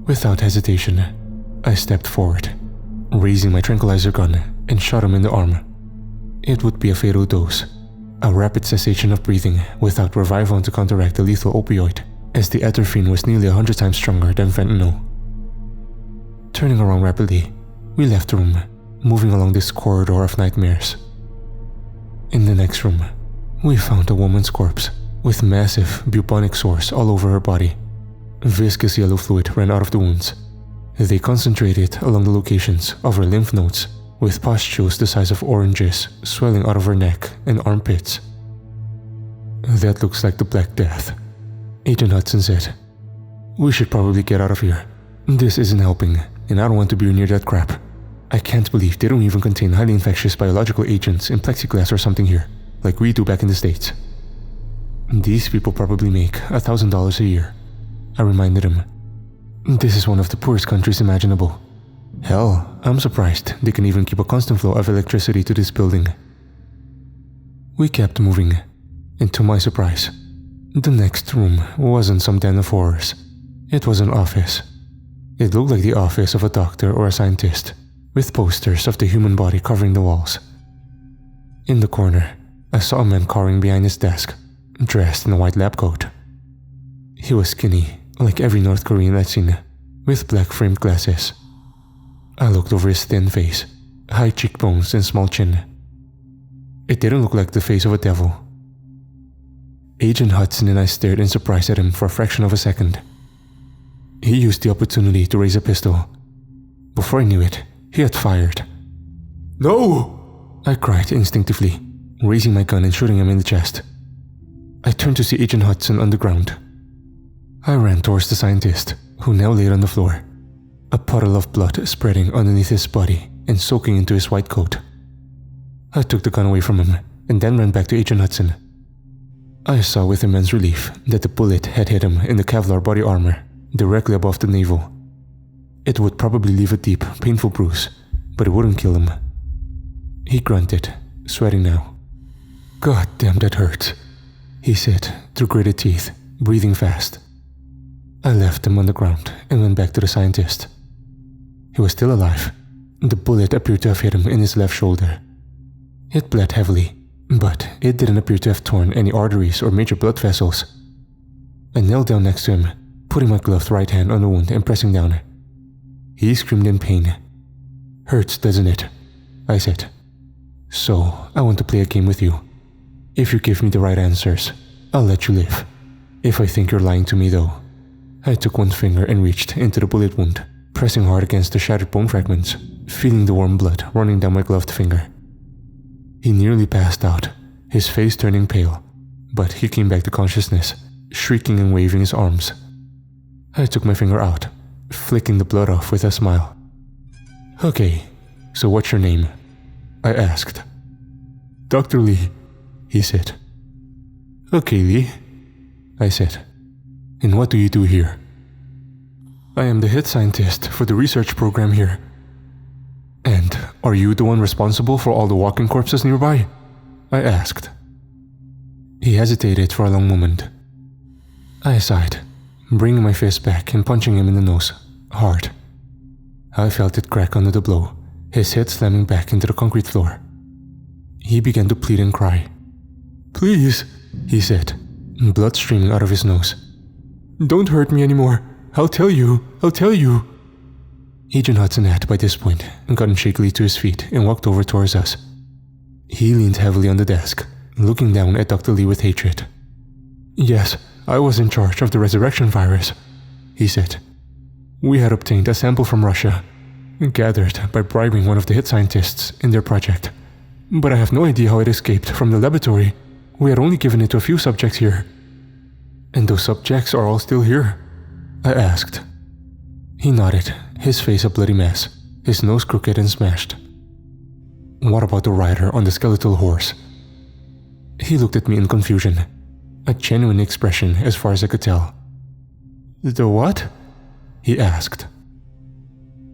Without hesitation, I stepped forward, raising my tranquilizer gun and shot him in the arm. It would be a fatal dose, a rapid cessation of breathing without revival to counteract the lethal opioid, as the atropine was nearly 100 times stronger than fentanyl. Turning around rapidly, We left the room, moving along this corridor of nightmares. In the next room, we found a woman's corpse with massive bubonic sores all over her body. Viscous yellow fluid ran out of the wounds. They concentrated along the locations of her lymph nodes, with pustules the size of oranges swelling out of her neck and armpits. "That looks like the Black Death," Agent Hudson said. "We should probably get out of here. This isn't helping, and I don't want to be near that crap. I can't believe they don't even contain highly infectious biological agents in plexiglass or something here, like we do back in the States. These people probably make $1,000 a year," I reminded him. "This is one of the poorest countries imaginable. Hell, I'm surprised they can even keep a constant flow of electricity to this building." We kept moving, and to my surprise, the next room wasn't some den of horrors. It was an office. It looked like the office of a doctor or a scientist, with posters of the human body covering the walls. In the corner, I saw a man cowering behind his desk, dressed in a white lab coat. He was skinny, like every North Korean I'd seen, with black framed glasses. I looked over his thin face, high cheekbones and small chin. It didn't look like the face of a devil. Agent Hudson and I stared in surprise at him for a fraction of a second. He used the opportunity to raise a pistol. Before I knew it, he had fired. "No!" I cried instinctively, raising my gun and shooting him in the chest. I turned to see Agent Hudson on the ground. I ran towards the scientist, who now laid on the floor, a puddle of blood spreading underneath his body and soaking into his white coat. I took the gun away from him and then ran back to Agent Hudson. I saw with immense relief that the bullet had hit him in the Kevlar body armor, directly above the navel. It would probably leave a deep, painful bruise, but it wouldn't kill him. He grunted, sweating now. "God damn, that hurts," he said through gritted teeth, breathing fast. I left him on the ground and went back to the scientist. He was still alive. The bullet appeared to have hit him in his left shoulder. It bled heavily, but it didn't appear to have torn any arteries or major blood vessels. I knelt down next to him, putting my gloved right hand on the wound and pressing down. He screamed in pain. "Hurts, doesn't it?" I said. "So, I want to play a game with you. If you give me the right answers, I'll let you live. If I think you're lying to me though." I took one finger and reached into the bullet wound, pressing hard against the shattered bone fragments, feeling the warm blood running down my gloved finger. He nearly passed out, his face turning pale, but he came back to consciousness, shrieking and waving his arms. I took my finger out, flicking the blood off with a smile. "Okay, so what's your name?" I asked. "Dr. Lee," he said. "Okay, Lee," I said. "And what do you do here?" "I am the head scientist for the research program here." "And are you the one responsible for all the walking corpses nearby?" I asked. He hesitated for a long moment. I sighed, bringing my fist back and punching him in the nose, hard. I felt it crack under the blow, his head slamming back into the concrete floor. He began to plead and cry. "Please," he said, blood streaming out of his nose. "Don't hurt me anymore. I'll tell you. Agent Hudson had, by this point, gotten shakily to his feet and walked over towards us. He leaned heavily on the desk, looking down at Dr. Lee with hatred. "Yes, I was in charge of the resurrection virus," he said. "We had obtained a sample from Russia, gathered by bribing one of the hit scientists in their project. But I have no idea how it escaped from the laboratory. We had only given it to a few subjects here." "And those subjects are all still here?" I asked. He nodded, his face a bloody mess, his nose crooked and smashed. "What about the rider on the skeletal horse?" He looked at me in confusion, a genuine expression as far as I could tell. "The what?" he asked.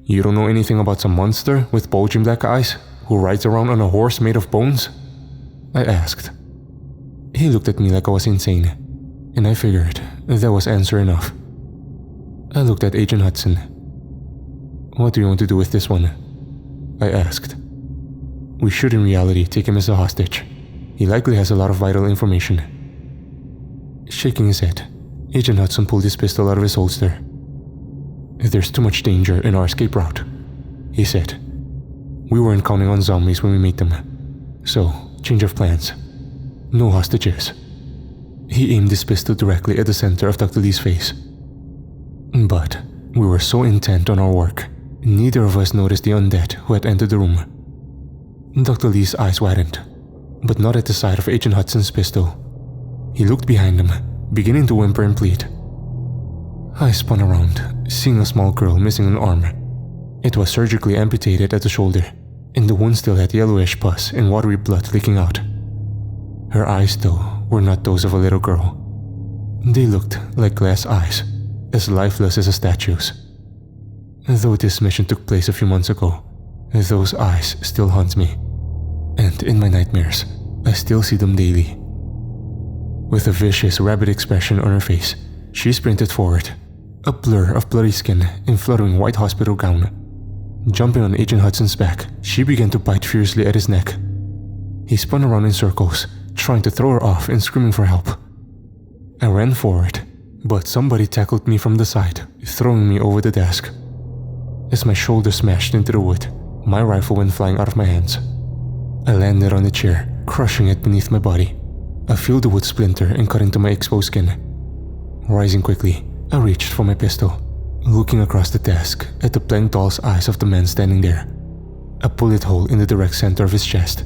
"You don't know anything about some monster with bulging black eyes who rides around on a horse made of bones?" I asked. He looked at me like I was insane, and I figured that was answer enough. I looked at Agent Hudson. "What do you want to do with this one?" I asked. "We should in reality take him as a hostage. He likely has a lot of vital information." Shaking his head, Agent Hudson pulled his pistol out of his holster. "There's too much danger in our escape route," he said, We weren't counting on zombies when we made them. So, change of plans. No hostages. He aimed his pistol directly at the center of Dr. Lee's face. But we were so intent on our work, neither of us noticed the undead who had entered the room. Dr. Lee's eyes widened, but not at the sight of Agent Hudson's pistol. He looked behind him, beginning to whimper and plead. I spun around, seeing a small girl missing an arm. It was surgically amputated at the shoulder, and the wound still had yellowish pus and watery blood leaking out. Her eyes, though, were not those of a little girl. They looked like glass eyes, as lifeless as a statue's. Though this mission took place a few months ago, those eyes still haunt me, and in my nightmares, I still see them daily. With a vicious, rabid expression on her face, she sprinted forward, a blur of bloody skin in fluttering white hospital gown. Jumping on Agent Hudson's back, she began to bite fiercely at his neck. He spun around in circles, trying to throw her off and screaming for help. I ran forward, but somebody tackled me from the side, throwing me over the desk. As my shoulder smashed into the wood, my rifle went flying out of my hands. I landed on the chair, crushing it beneath my body. I feel the wood splinter and cut into my exposed skin. Rising quickly, I reached for my pistol, looking across the desk at the blank doll's eyes of the man standing there, a bullet hole in the direct center of his chest.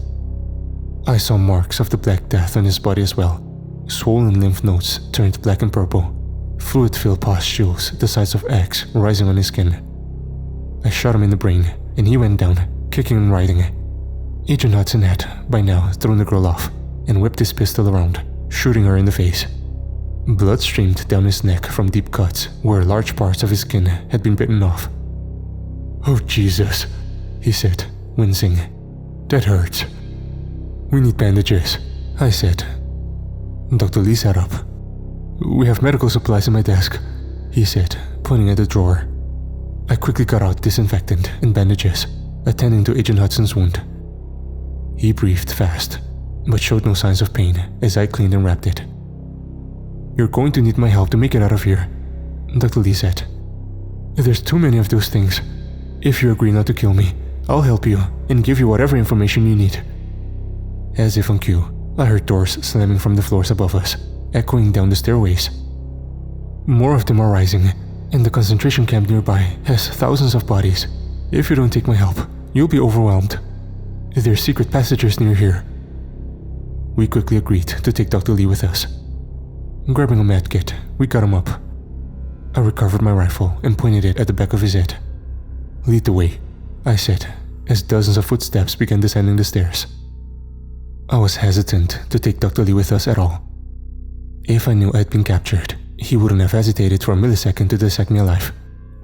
I saw marks of the Black Death on his body as well, swollen lymph nodes turned black and purple, fluid-filled pustules the size of eggs rising on his skin. I shot him in the brain, and he went down, kicking and writhing. Agent Hudson had, by now, thrown the girl off and whipped his pistol around, shooting her in the face. Blood streamed down his neck from deep cuts where large parts of his skin had been bitten off. "Oh Jesus," he said, wincing. "That hurts." "We need bandages," I said. Dr. Lee sat up. "We have medical supplies in my desk," he said, pointing at the drawer. I quickly got out disinfectant and bandages, attending to Agent Hudson's wound. He breathed fast, but showed no signs of pain as I cleaned and wrapped it. "You're going to need my help to make it out of here," Dr. Lee said. "There's too many of those things. If you agree not to kill me, I'll help you and give you whatever information you need." As if on cue, I heard doors slamming from the floors above us, echoing down the stairways. "More of them are rising, and the concentration camp nearby has thousands of bodies. If you don't take my help, you'll be overwhelmed. There's secret passages near here." We quickly agreed to take Dr. Lee with us. Grabbing a medkit, we got him up. I recovered my rifle and pointed it at the back of his head. "Lead the way," I said, as dozens of footsteps began descending the stairs. I was hesitant to take Dr. Lee with us at all. If I knew I had been captured, he wouldn't have hesitated for a millisecond to dissect me alive,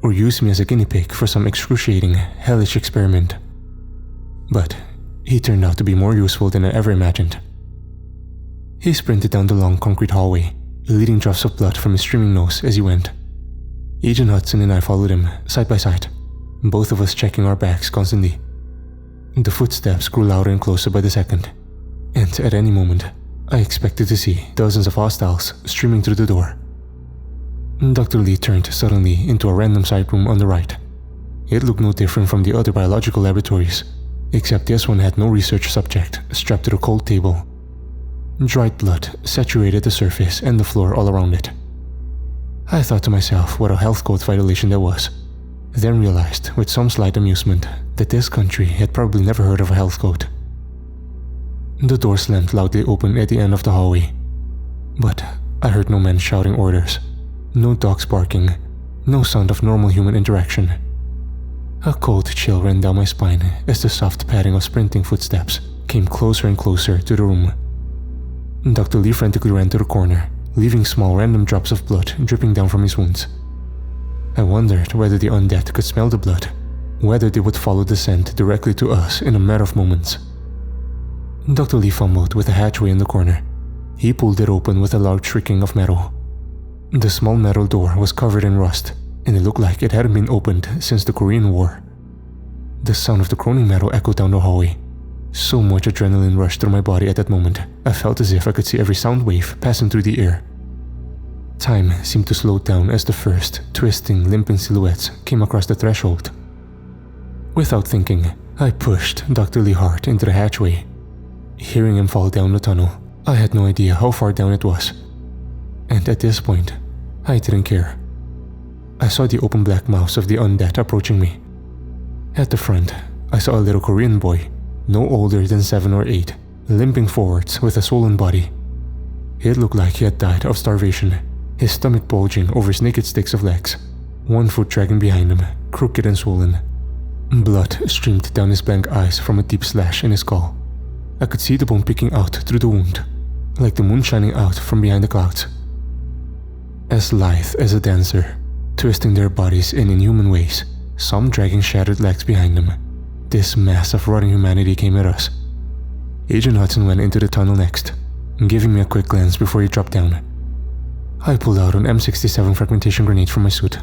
or use me as a guinea pig for some excruciating, hellish experiment. But he turned out to be more useful than I ever imagined. He sprinted down the long concrete hallway, leading drops of blood from his streaming nose as he went. Agent Hudson and I followed him, side by side, both of us checking our backs constantly. The footsteps grew louder and closer by the second, and at any moment, I expected to see dozens of hostiles streaming through the door. Dr. Lee turned suddenly into a random side room on the right. It looked no different from the other biological laboratories, except this one had no research subject strapped to the cold table. Dried blood saturated the surface and the floor all around it. I thought to myself what a health code violation that was, then realized with some slight amusement that this country had probably never heard of a health code. The door slammed loudly open at the end of the hallway, but I heard no men shouting orders, no dogs barking, no sound of normal human interaction. A cold chill ran down my spine as the soft padding of sprinting footsteps came closer and closer to the room. Dr. Lee frantically ran to the corner, leaving small random drops of blood dripping down from his wounds. I wondered whether the undead could smell the blood, whether they would follow the scent directly to us in a matter of moments. Dr. Lee fumbled with a hatchway in the corner. He pulled it open with a loud shrieking of metal. The small metal door was covered in rust, and it looked like it hadn't been opened since the Korean War. The sound of the groaning metal echoed down the hallway. So much adrenaline rushed through my body at that moment, I felt as if I could see every sound wave passing through the air. Time seemed to slow down as the first, twisting, limping silhouettes came across the threshold. Without thinking, I pushed Dr. Lee hard into the hatchway. Hearing him fall down the tunnel, I had no idea how far down it was. And at this point, I didn't care. I saw the open black mouths of the undead approaching me. At the front, I saw a little Korean boy, no older than 7 or 8, limping forwards with a swollen body. It looked like he had died of starvation, his stomach bulging over his naked sticks of legs, one foot dragging behind him, crooked and swollen. Blood streamed down his blank eyes from a deep slash in his skull. I could see the bone picking out through the wound, like the moon shining out from behind the clouds. As lithe as a dancer, twisting their bodies in inhuman ways, some dragging shattered legs behind them, this mass of rotting humanity came at us. Agent Hudson went into the tunnel next, giving me a quick glance before he dropped down. I pulled out an M67 fragmentation grenade from my suit,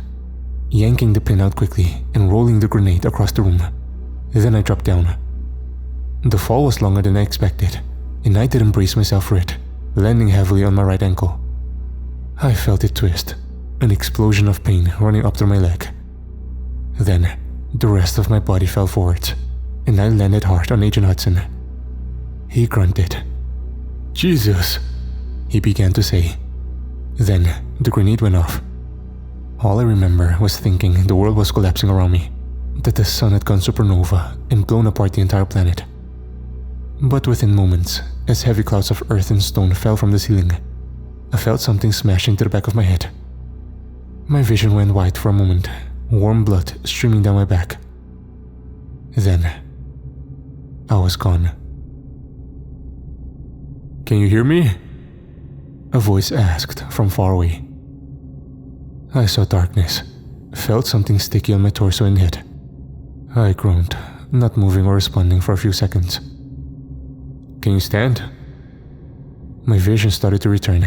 yanking the pin out quickly and rolling the grenade across the room. Then I dropped down. The fall was longer than I expected, and I didn't brace myself for it, landing heavily on my right ankle. I felt it twist, an explosion of pain running up through my leg. Then, the rest of my body fell forwards, and I landed hard on Agent Hudson. He grunted. "Jesus," he began to say. Then, the grenade went off. All I remember was thinking the world was collapsing around me, that the sun had gone supernova and blown apart the entire planet. But within moments, as heavy clouds of earth and stone fell from the ceiling, I felt something smash into the back of my head. My vision went white for a moment, warm blood streaming down my back. Then, I was gone. "Can you hear me?" a voice asked from far away. I saw darkness, felt something sticky on my torso and head. I groaned, not moving or responding for a few seconds. "Can you stand?" My vision started to return.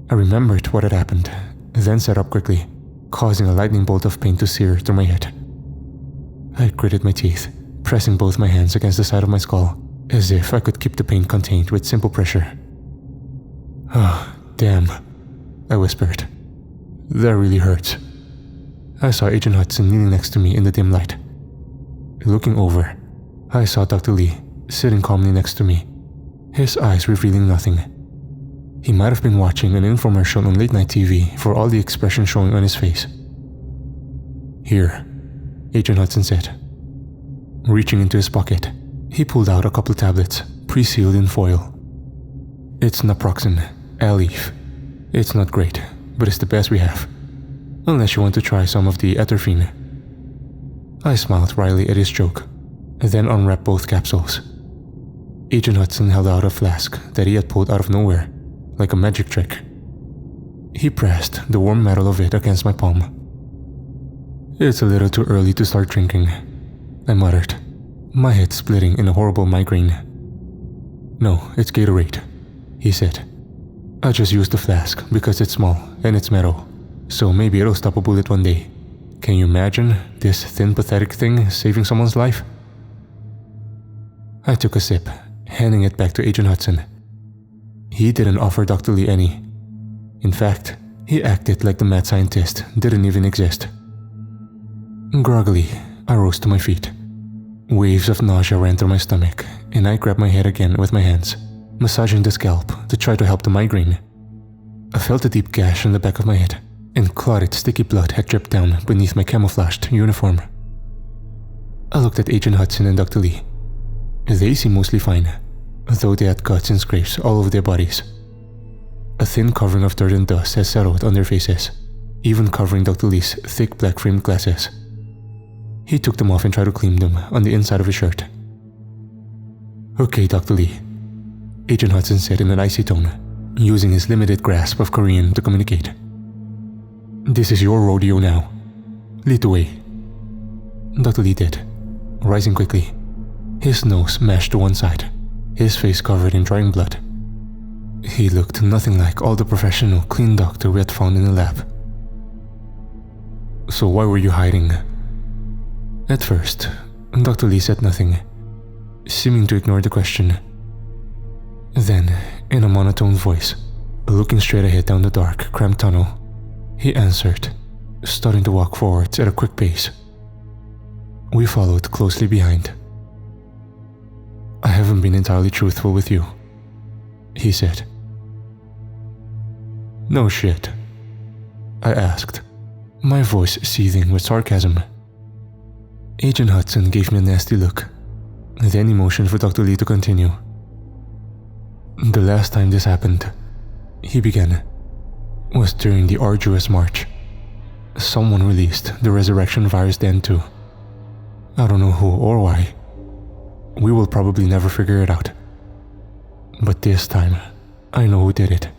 I remembered what had happened, then sat up quickly, causing a lightning bolt of pain to sear through my head. I gritted my teeth, pressing both my hands against the side of my skull, as if I could keep the pain contained with simple pressure. "Oh, damn," I whispered. "That really hurts." I saw Agent Hudson kneeling next to me in the dim light. Looking over, I saw Dr. Lee sitting calmly next to me, his eyes revealing nothing. He might have been watching an infomercial on late-night TV for all the expression showing on his face. "Here," Agent Hudson said. Reaching into his pocket, he pulled out a couple tablets, pre-sealed in foil. "It's naproxen, Aleve. It's not great, but it's the best we have. Unless you want to try some of the atropine." I smiled wryly at his joke, then unwrapped both capsules. Agent Hudson held out a flask that he had pulled out of nowhere, like a magic trick. He pressed the warm metal of it against my palm. "It's a little too early to start drinking," I muttered, my head splitting in a horrible migraine. "No, it's Gatorade," he said. "I just used the flask because it's small and it's metal, so maybe it'll stop a bullet one day. Can you imagine this thin, pathetic thing saving someone's life?" I took a sip, handing it back to Agent Hudson. He didn't offer Dr. Lee any. In fact, he acted like the mad scientist didn't even exist. Groggily, I rose to my feet. Waves of nausea ran through my stomach, and I grabbed my head again with my hands, massaging the scalp to try to help the migraine. I felt a deep gash in the back of my head, and clotted sticky blood had dripped down beneath my camouflaged uniform. I looked at Agent Hudson and Dr. Lee. They seemed mostly fine, though they had cuts and scrapes all over their bodies. A thin covering of dirt and dust had settled on their faces, even covering Dr. Lee's thick black-framed glasses. He took them off and tried to clean them on the inside of his shirt. "Okay, Dr. Lee," Agent Hudson said in an icy tone, using his limited grasp of Korean to communicate. "This is your rodeo now. Lead the way." Dr. Lee did, rising quickly, his nose mashed to one side, his face covered in drying blood. He looked nothing like all the professional, clean doctor we had found in the lab. "So why were you hiding?" At first, Dr. Lee said nothing, seeming to ignore the question. Then, in a monotone voice, looking straight ahead down the dark, cramped tunnel, he answered, starting to walk forward at a quick pace. We followed closely behind, I haven't been entirely truthful with you, he said. No shit, I asked, my voice seething with sarcasm. Agent Hudson gave me a nasty look. Then he motioned for Dr. Lee to continue. The last time this happened, he began, was during the arduous march. Someone released the resurrection virus then too. I don't know who or why. We will probably never figure it out. But this time, I know who did it.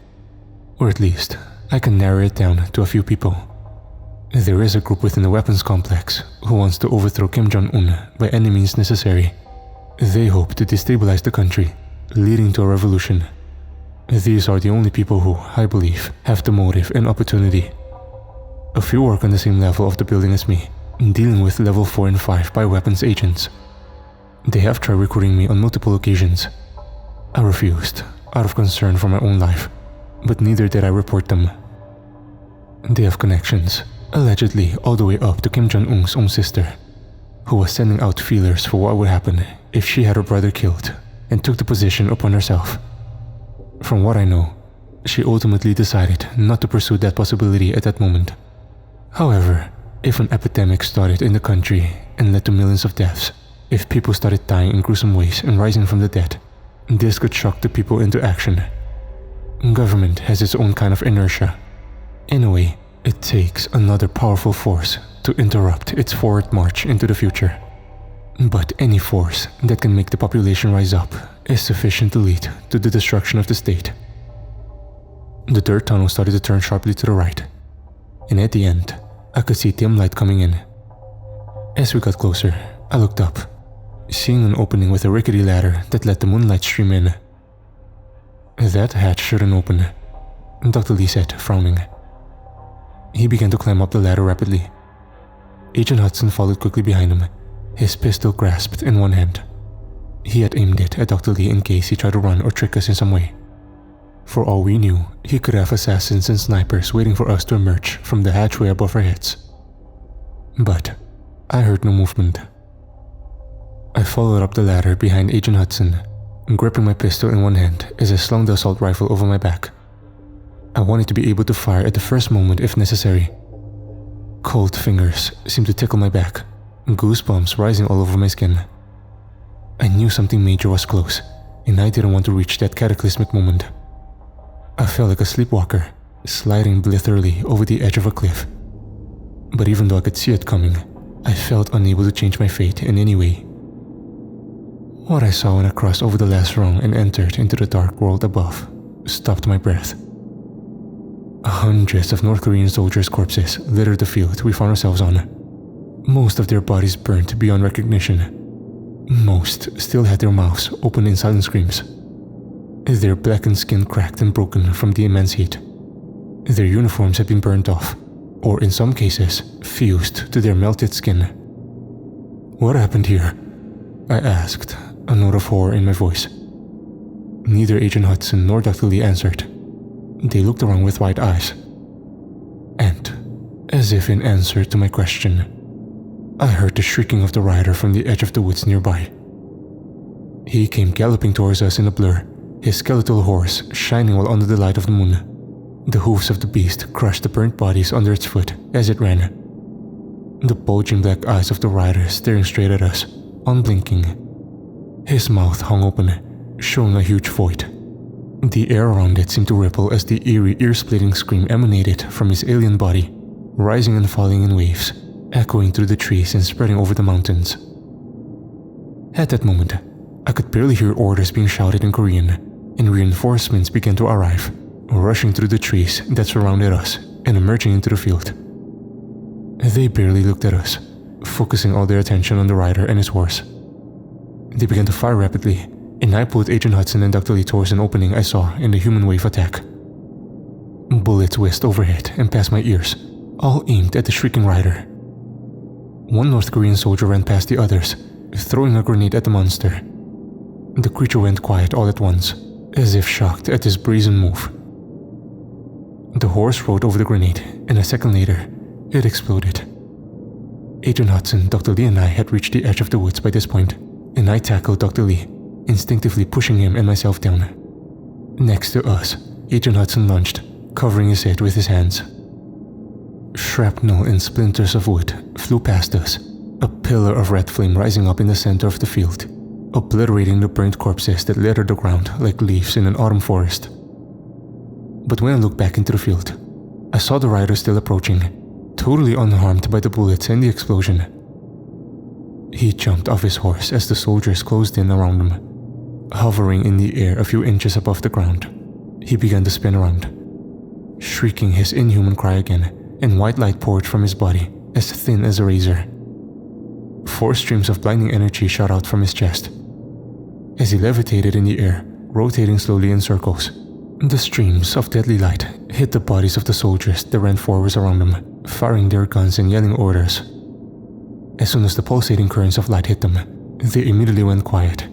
Or at least, I can narrow it down to a few people. There is a group within the weapons complex who wants to overthrow Kim Jong-un by any means necessary. They hope to destabilize the country, leading to a revolution. These are the only people who, I believe, have the motive and opportunity. A few work on the same level of the building as me, dealing with level 4 and 5 bioweapons agents. They have tried recruiting me on multiple occasions. I refused, out of concern for my own life, but neither did I report them. They have connections, allegedly all the way up to Kim Jong-un's own sister, who was sending out feelers for what would happen if she had her brother killed and took the position upon herself. From what I know, she ultimately decided not to pursue that possibility at that moment. However, if an epidemic started in the country and led to millions of deaths, if people started dying in gruesome ways and rising from the dead, this could shock the people into action. Government has its own kind of inertia. In a way, it takes another powerful force to interrupt its forward march into the future. But any force that can make the population rise up is sufficient to lead to the destruction of the state. The dirt tunnel started to turn sharply to the right, and at the end, I could see dim light coming in. As we got closer, I looked up, seeing an opening with a rickety ladder that let the moonlight stream in. That hatch shouldn't open, Dr. Lee said, frowning. He began to climb up the ladder rapidly. Agent Hudson followed quickly behind him, his pistol grasped in one hand. He had aimed it at Dr. Lee in case he tried to run or trick us in some way. For all we knew, he could have assassins and snipers waiting for us to emerge from the hatchway above our heads. But I heard no movement. I followed up the ladder behind Agent Hudson, gripping my pistol in one hand as I slung the assault rifle over my back. I wanted to be able to fire at the first moment if necessary. Cold fingers seemed to tickle my back, goosebumps rising all over my skin. I knew something major was close, and I didn't want to reach that cataclysmic moment. I felt like a sleepwalker, sliding blithely over the edge of a cliff. But even though I could see it coming, I felt unable to change my fate in any way. What I saw when I crossed over the last rung and entered into the dark world above stopped my breath. Hundreds of North Korean soldiers' corpses littered the field we found ourselves on. Most of their bodies burnt beyond recognition. Most still had their mouths open in silent screams. Their blackened skin cracked and broken from the immense heat. Their uniforms had been burnt off, or in some cases, fused to their melted skin. What happened here? I asked, a note of horror in my voice. Neither Agent Hudson nor Dr. Lee answered. They looked around with wide eyes. And, as if in answer to my question, I heard the shrieking of the rider from the edge of the woods nearby. He came galloping towards us in a blur, his skeletal horse shining well under the light of the moon. The hooves of the beast crushed the burnt bodies under its foot as it ran. The bulging black eyes of the rider staring straight at us, unblinking. His mouth hung open, showing a huge void. The air around it seemed to ripple as the eerie, ear-splitting scream emanated from his alien body, rising and falling in waves, echoing through the trees and spreading over the mountains. At that moment, I could barely hear orders being shouted in Korean, and reinforcements began to arrive, rushing through the trees that surrounded us and emerging into the field. They barely looked at us, focusing all their attention on the rider and his horse. They began to fire rapidly, and I pulled Agent Hudson and Dr. Lee towards an opening I saw in the human wave attack. Bullets whizzed overhead and past my ears, all aimed at the shrieking rider. One North Korean soldier ran past the others, throwing a grenade at the monster. The creature went quiet all at once, as if shocked at this brazen move. The horse rode over the grenade, and a second later, it exploded. Agent Hudson, Dr. Lee and I had reached the edge of the woods by this point, and I tackled Dr. Lee, instinctively pushing him and myself down. Next to us, Agent Hudson lunged, covering his head with his hands. Shrapnel and splinters of wood flew past us, a pillar of red flame rising up in the center of the field, obliterating the burnt corpses that littered the ground like leaves in an autumn forest. But when I looked back into the field, I saw the rider still approaching, totally unharmed by the bullets and the explosion. He jumped off his horse as the soldiers closed in around him. Hovering in the air a few inches above the ground, he began to spin around, shrieking his inhuman cry again, and white light poured from his body, as thin as a razor. 4 streams of blinding energy shot out from his chest. As he levitated in the air, rotating slowly in circles, the streams of deadly light hit the bodies of the soldiers that ran forwards around them, firing their guns and yelling orders. As soon as the pulsating currents of light hit them, they immediately went quiet,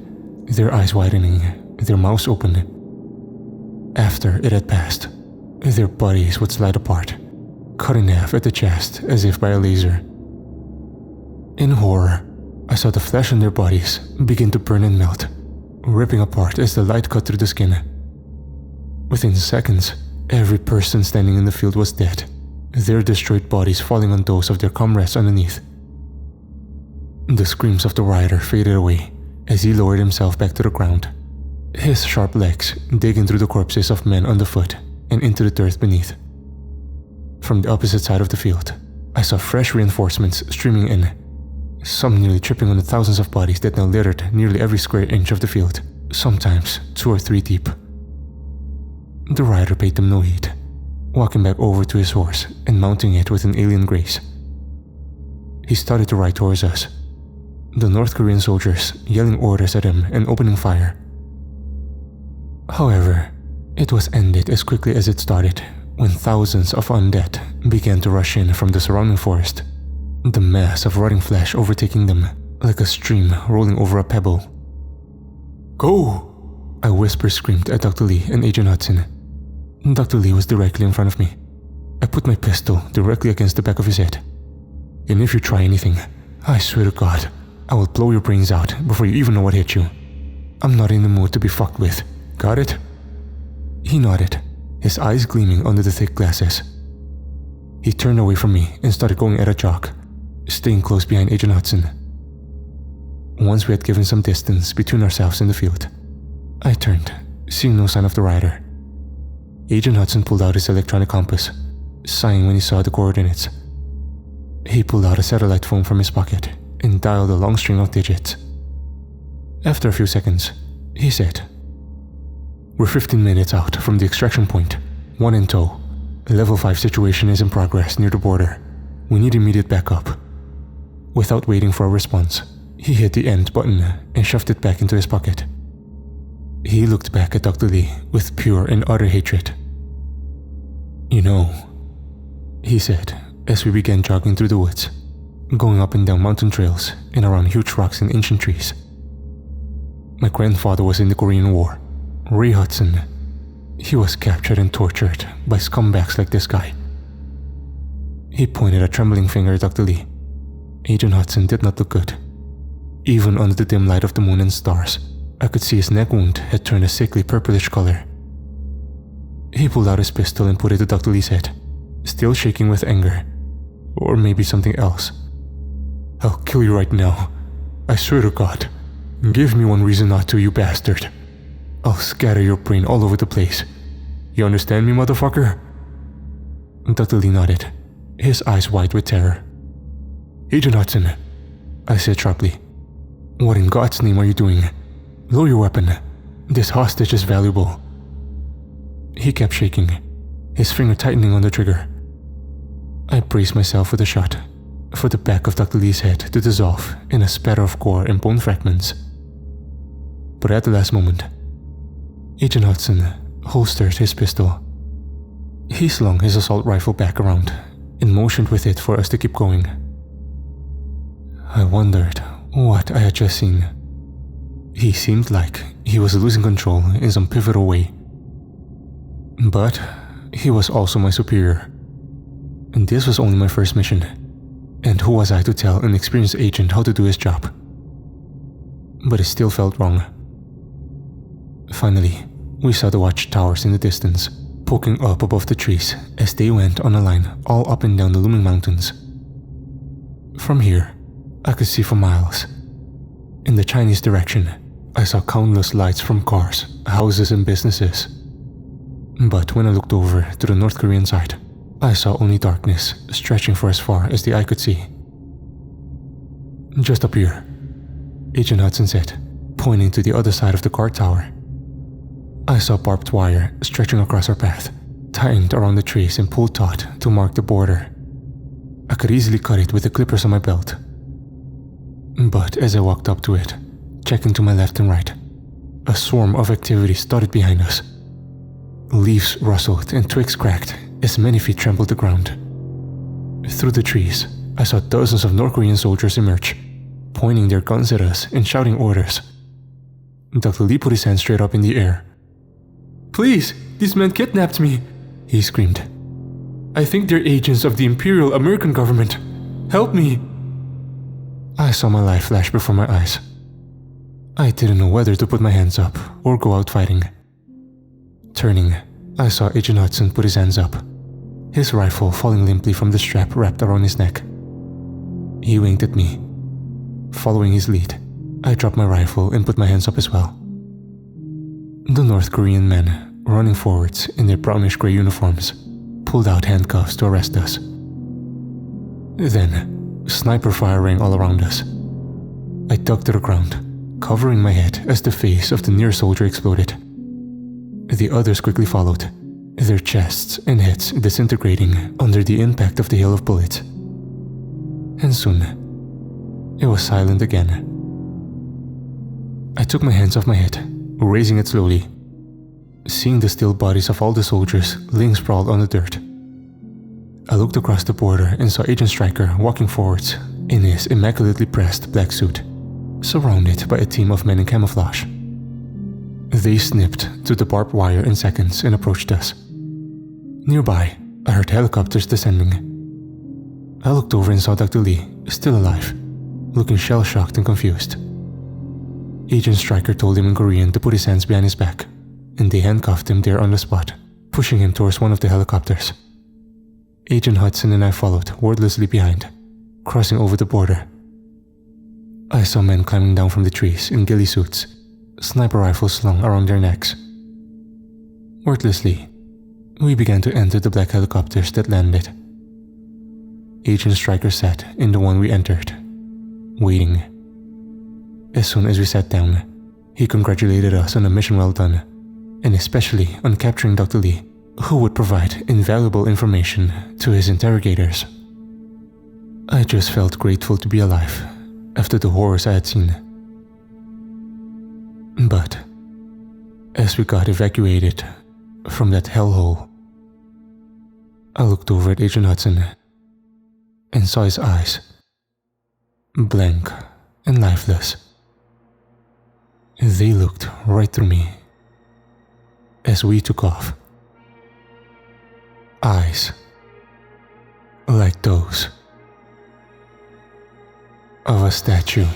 their eyes widening, their mouths open. After it had passed, their bodies would slide apart, cut in half at the chest as if by a laser. In horror, I saw the flesh on their bodies begin to burn and melt, ripping apart as the light cut through the skin. Within seconds, every person standing in the field was dead, their destroyed bodies falling on those of their comrades underneath. The screams of the rider faded away as he lowered himself back to the ground, his sharp legs digging through the corpses of men underfoot and into the dirt beneath. From the opposite side of the field, I saw fresh reinforcements streaming in, some nearly tripping on the thousands of bodies that now littered nearly every square inch of the field, sometimes 2 or 3 deep. The rider paid them no heed, walking back over to his horse and mounting it with an alien grace. He started to ride towards us, the North Korean soldiers yelling orders at him and opening fire. However, it was ended as quickly as it started when thousands of undead began to rush in from the surrounding forest, the mass of rotting flesh overtaking them like a stream rolling over a pebble. "Go!" I whisper-screamed at Dr. Lee and Agent Hudson. Dr. Lee was directly in front of me. I put my pistol directly against the back of his head. "And if you try anything, I swear to God, I will blow your brains out before you even know what hit you. I'm not in the mood to be fucked with. Got it?" He nodded, his eyes gleaming under the thick glasses. He turned away from me and started going at a jog, staying close behind Agent Hudson. Once we had given some distance between ourselves and the field, I turned, seeing no sign of the rider. Agent Hudson pulled out his electronic compass, sighing when he saw the coordinates. He pulled out a satellite phone from his pocket and dialed a long string of digits. After a few seconds, he said, "We're 15 minutes out from the extraction point, 1 in tow. Level 5 situation is in progress near the border. We need immediate backup." Without waiting for a response, he hit the end button and shoved it back into his pocket. He looked back at Dr. Lee with pure and utter hatred. "You know," he said as we began jogging through the woods, going up and down mountain trails and around huge rocks and ancient trees. "My grandfather was in the Korean War, Ray Hudson. He was captured and tortured by scumbags like this guy." He pointed a trembling finger at Dr. Lee. Agent Hudson did not look good. Even under the dim light of the moon and stars, I could see his neck wound had turned a sickly purplish color. He pulled out his pistol and put it to Dr. Lee's head, still shaking with anger. Or maybe something else. "I'll kill you right now. I swear to God. Give me one reason not to, you bastard. I'll scatter your brain all over the place. You understand me, motherfucker?" Dr. Lee nodded, his eyes wide with terror. "Agent Hudson," I said sharply. "What in God's name are you doing? Lower your weapon. This hostage is valuable." He kept shaking, his finger tightening on the trigger. I braced myself for the shot, for the back of Dr. Lee's head to dissolve in a spatter of gore and bone fragments. But at the last moment, Agent Hudson holstered his pistol. He slung his assault rifle back around and motioned with it for us to keep going. I wondered what I had just seen. He seemed like he was losing control in some pivotal way. But he was also my superior. And this was only my first mission. And who was I to tell an experienced agent how to do his job? But it still felt wrong. Finally, we saw the watchtowers in the distance, poking up above the trees as they went on a line all up and down the looming mountains. From here, I could see for miles. In the Chinese direction, I saw countless lights from cars, houses and businesses. But when I looked over to the North Korean side, I saw only darkness stretching for as far as the eye could see. Just up here, Agent Hudson said, pointing to the other side of the guard tower. I saw barbed wire stretching across our path, tightened around the trees and pulled taut to mark the border. I could easily cut it with the clippers on my belt. But as I walked up to it, checking to my left and right, a swarm of activity started behind us. Leaves rustled and twigs cracked as many feet trampled the ground. Through the trees, I saw dozens of North Korean soldiers emerge, pointing their guns at us and shouting orders. Dr. Lee put his hand straight up in the air. "Please, these men kidnapped me," he screamed. "I think they're agents of the Imperial American government. Help me." I saw my life flash before my eyes. I didn't know whether to put my hands up or go out fighting. Turning, I saw Agent Hudson put his hands up, his rifle falling limply from the strap wrapped around his neck. He winked at me. Following his lead, I dropped my rifle and put my hands up as well. The North Korean men, running forwards in their brownish-gray uniforms, pulled out handcuffs to arrest us. Then, sniper fire rang all around us. I dug to the ground, covering my head as the face of the near soldier exploded. The others quickly followed, their chests and heads disintegrating under the impact of the hail of bullets. And soon, it was silent again. I took my hands off my head, raising it slowly, seeing the still bodies of all the soldiers laying sprawled on the dirt. I looked across the border and saw Agent Stryker walking forwards in his immaculately pressed black suit, surrounded by a team of men in camouflage. They snipped through the barbed wire in seconds and approached us. Nearby, I heard helicopters descending. I looked over and saw Dr. Lee, still alive, looking shell-shocked and confused. Agent Stryker told him in Korean to put his hands behind his back, and they handcuffed him there on the spot, pushing him towards one of the helicopters. Agent Hudson and I followed wordlessly behind, crossing over the border. I saw men climbing down from the trees in ghillie suits, sniper rifles slung around their necks. Wordlessly, we began to enter the black helicopters that landed. Agent Stryker sat in the one we entered, waiting. As soon as we sat down, he congratulated us on a mission well done, and especially on capturing Dr. Lee, who would provide invaluable information to his interrogators. I just felt grateful to be alive after the horrors I had seen. But as we got evacuated from that hellhole, I looked over at Agent Hudson and saw his eyes, blank and lifeless. They looked right through me as we took off. Eyes like those of a statue.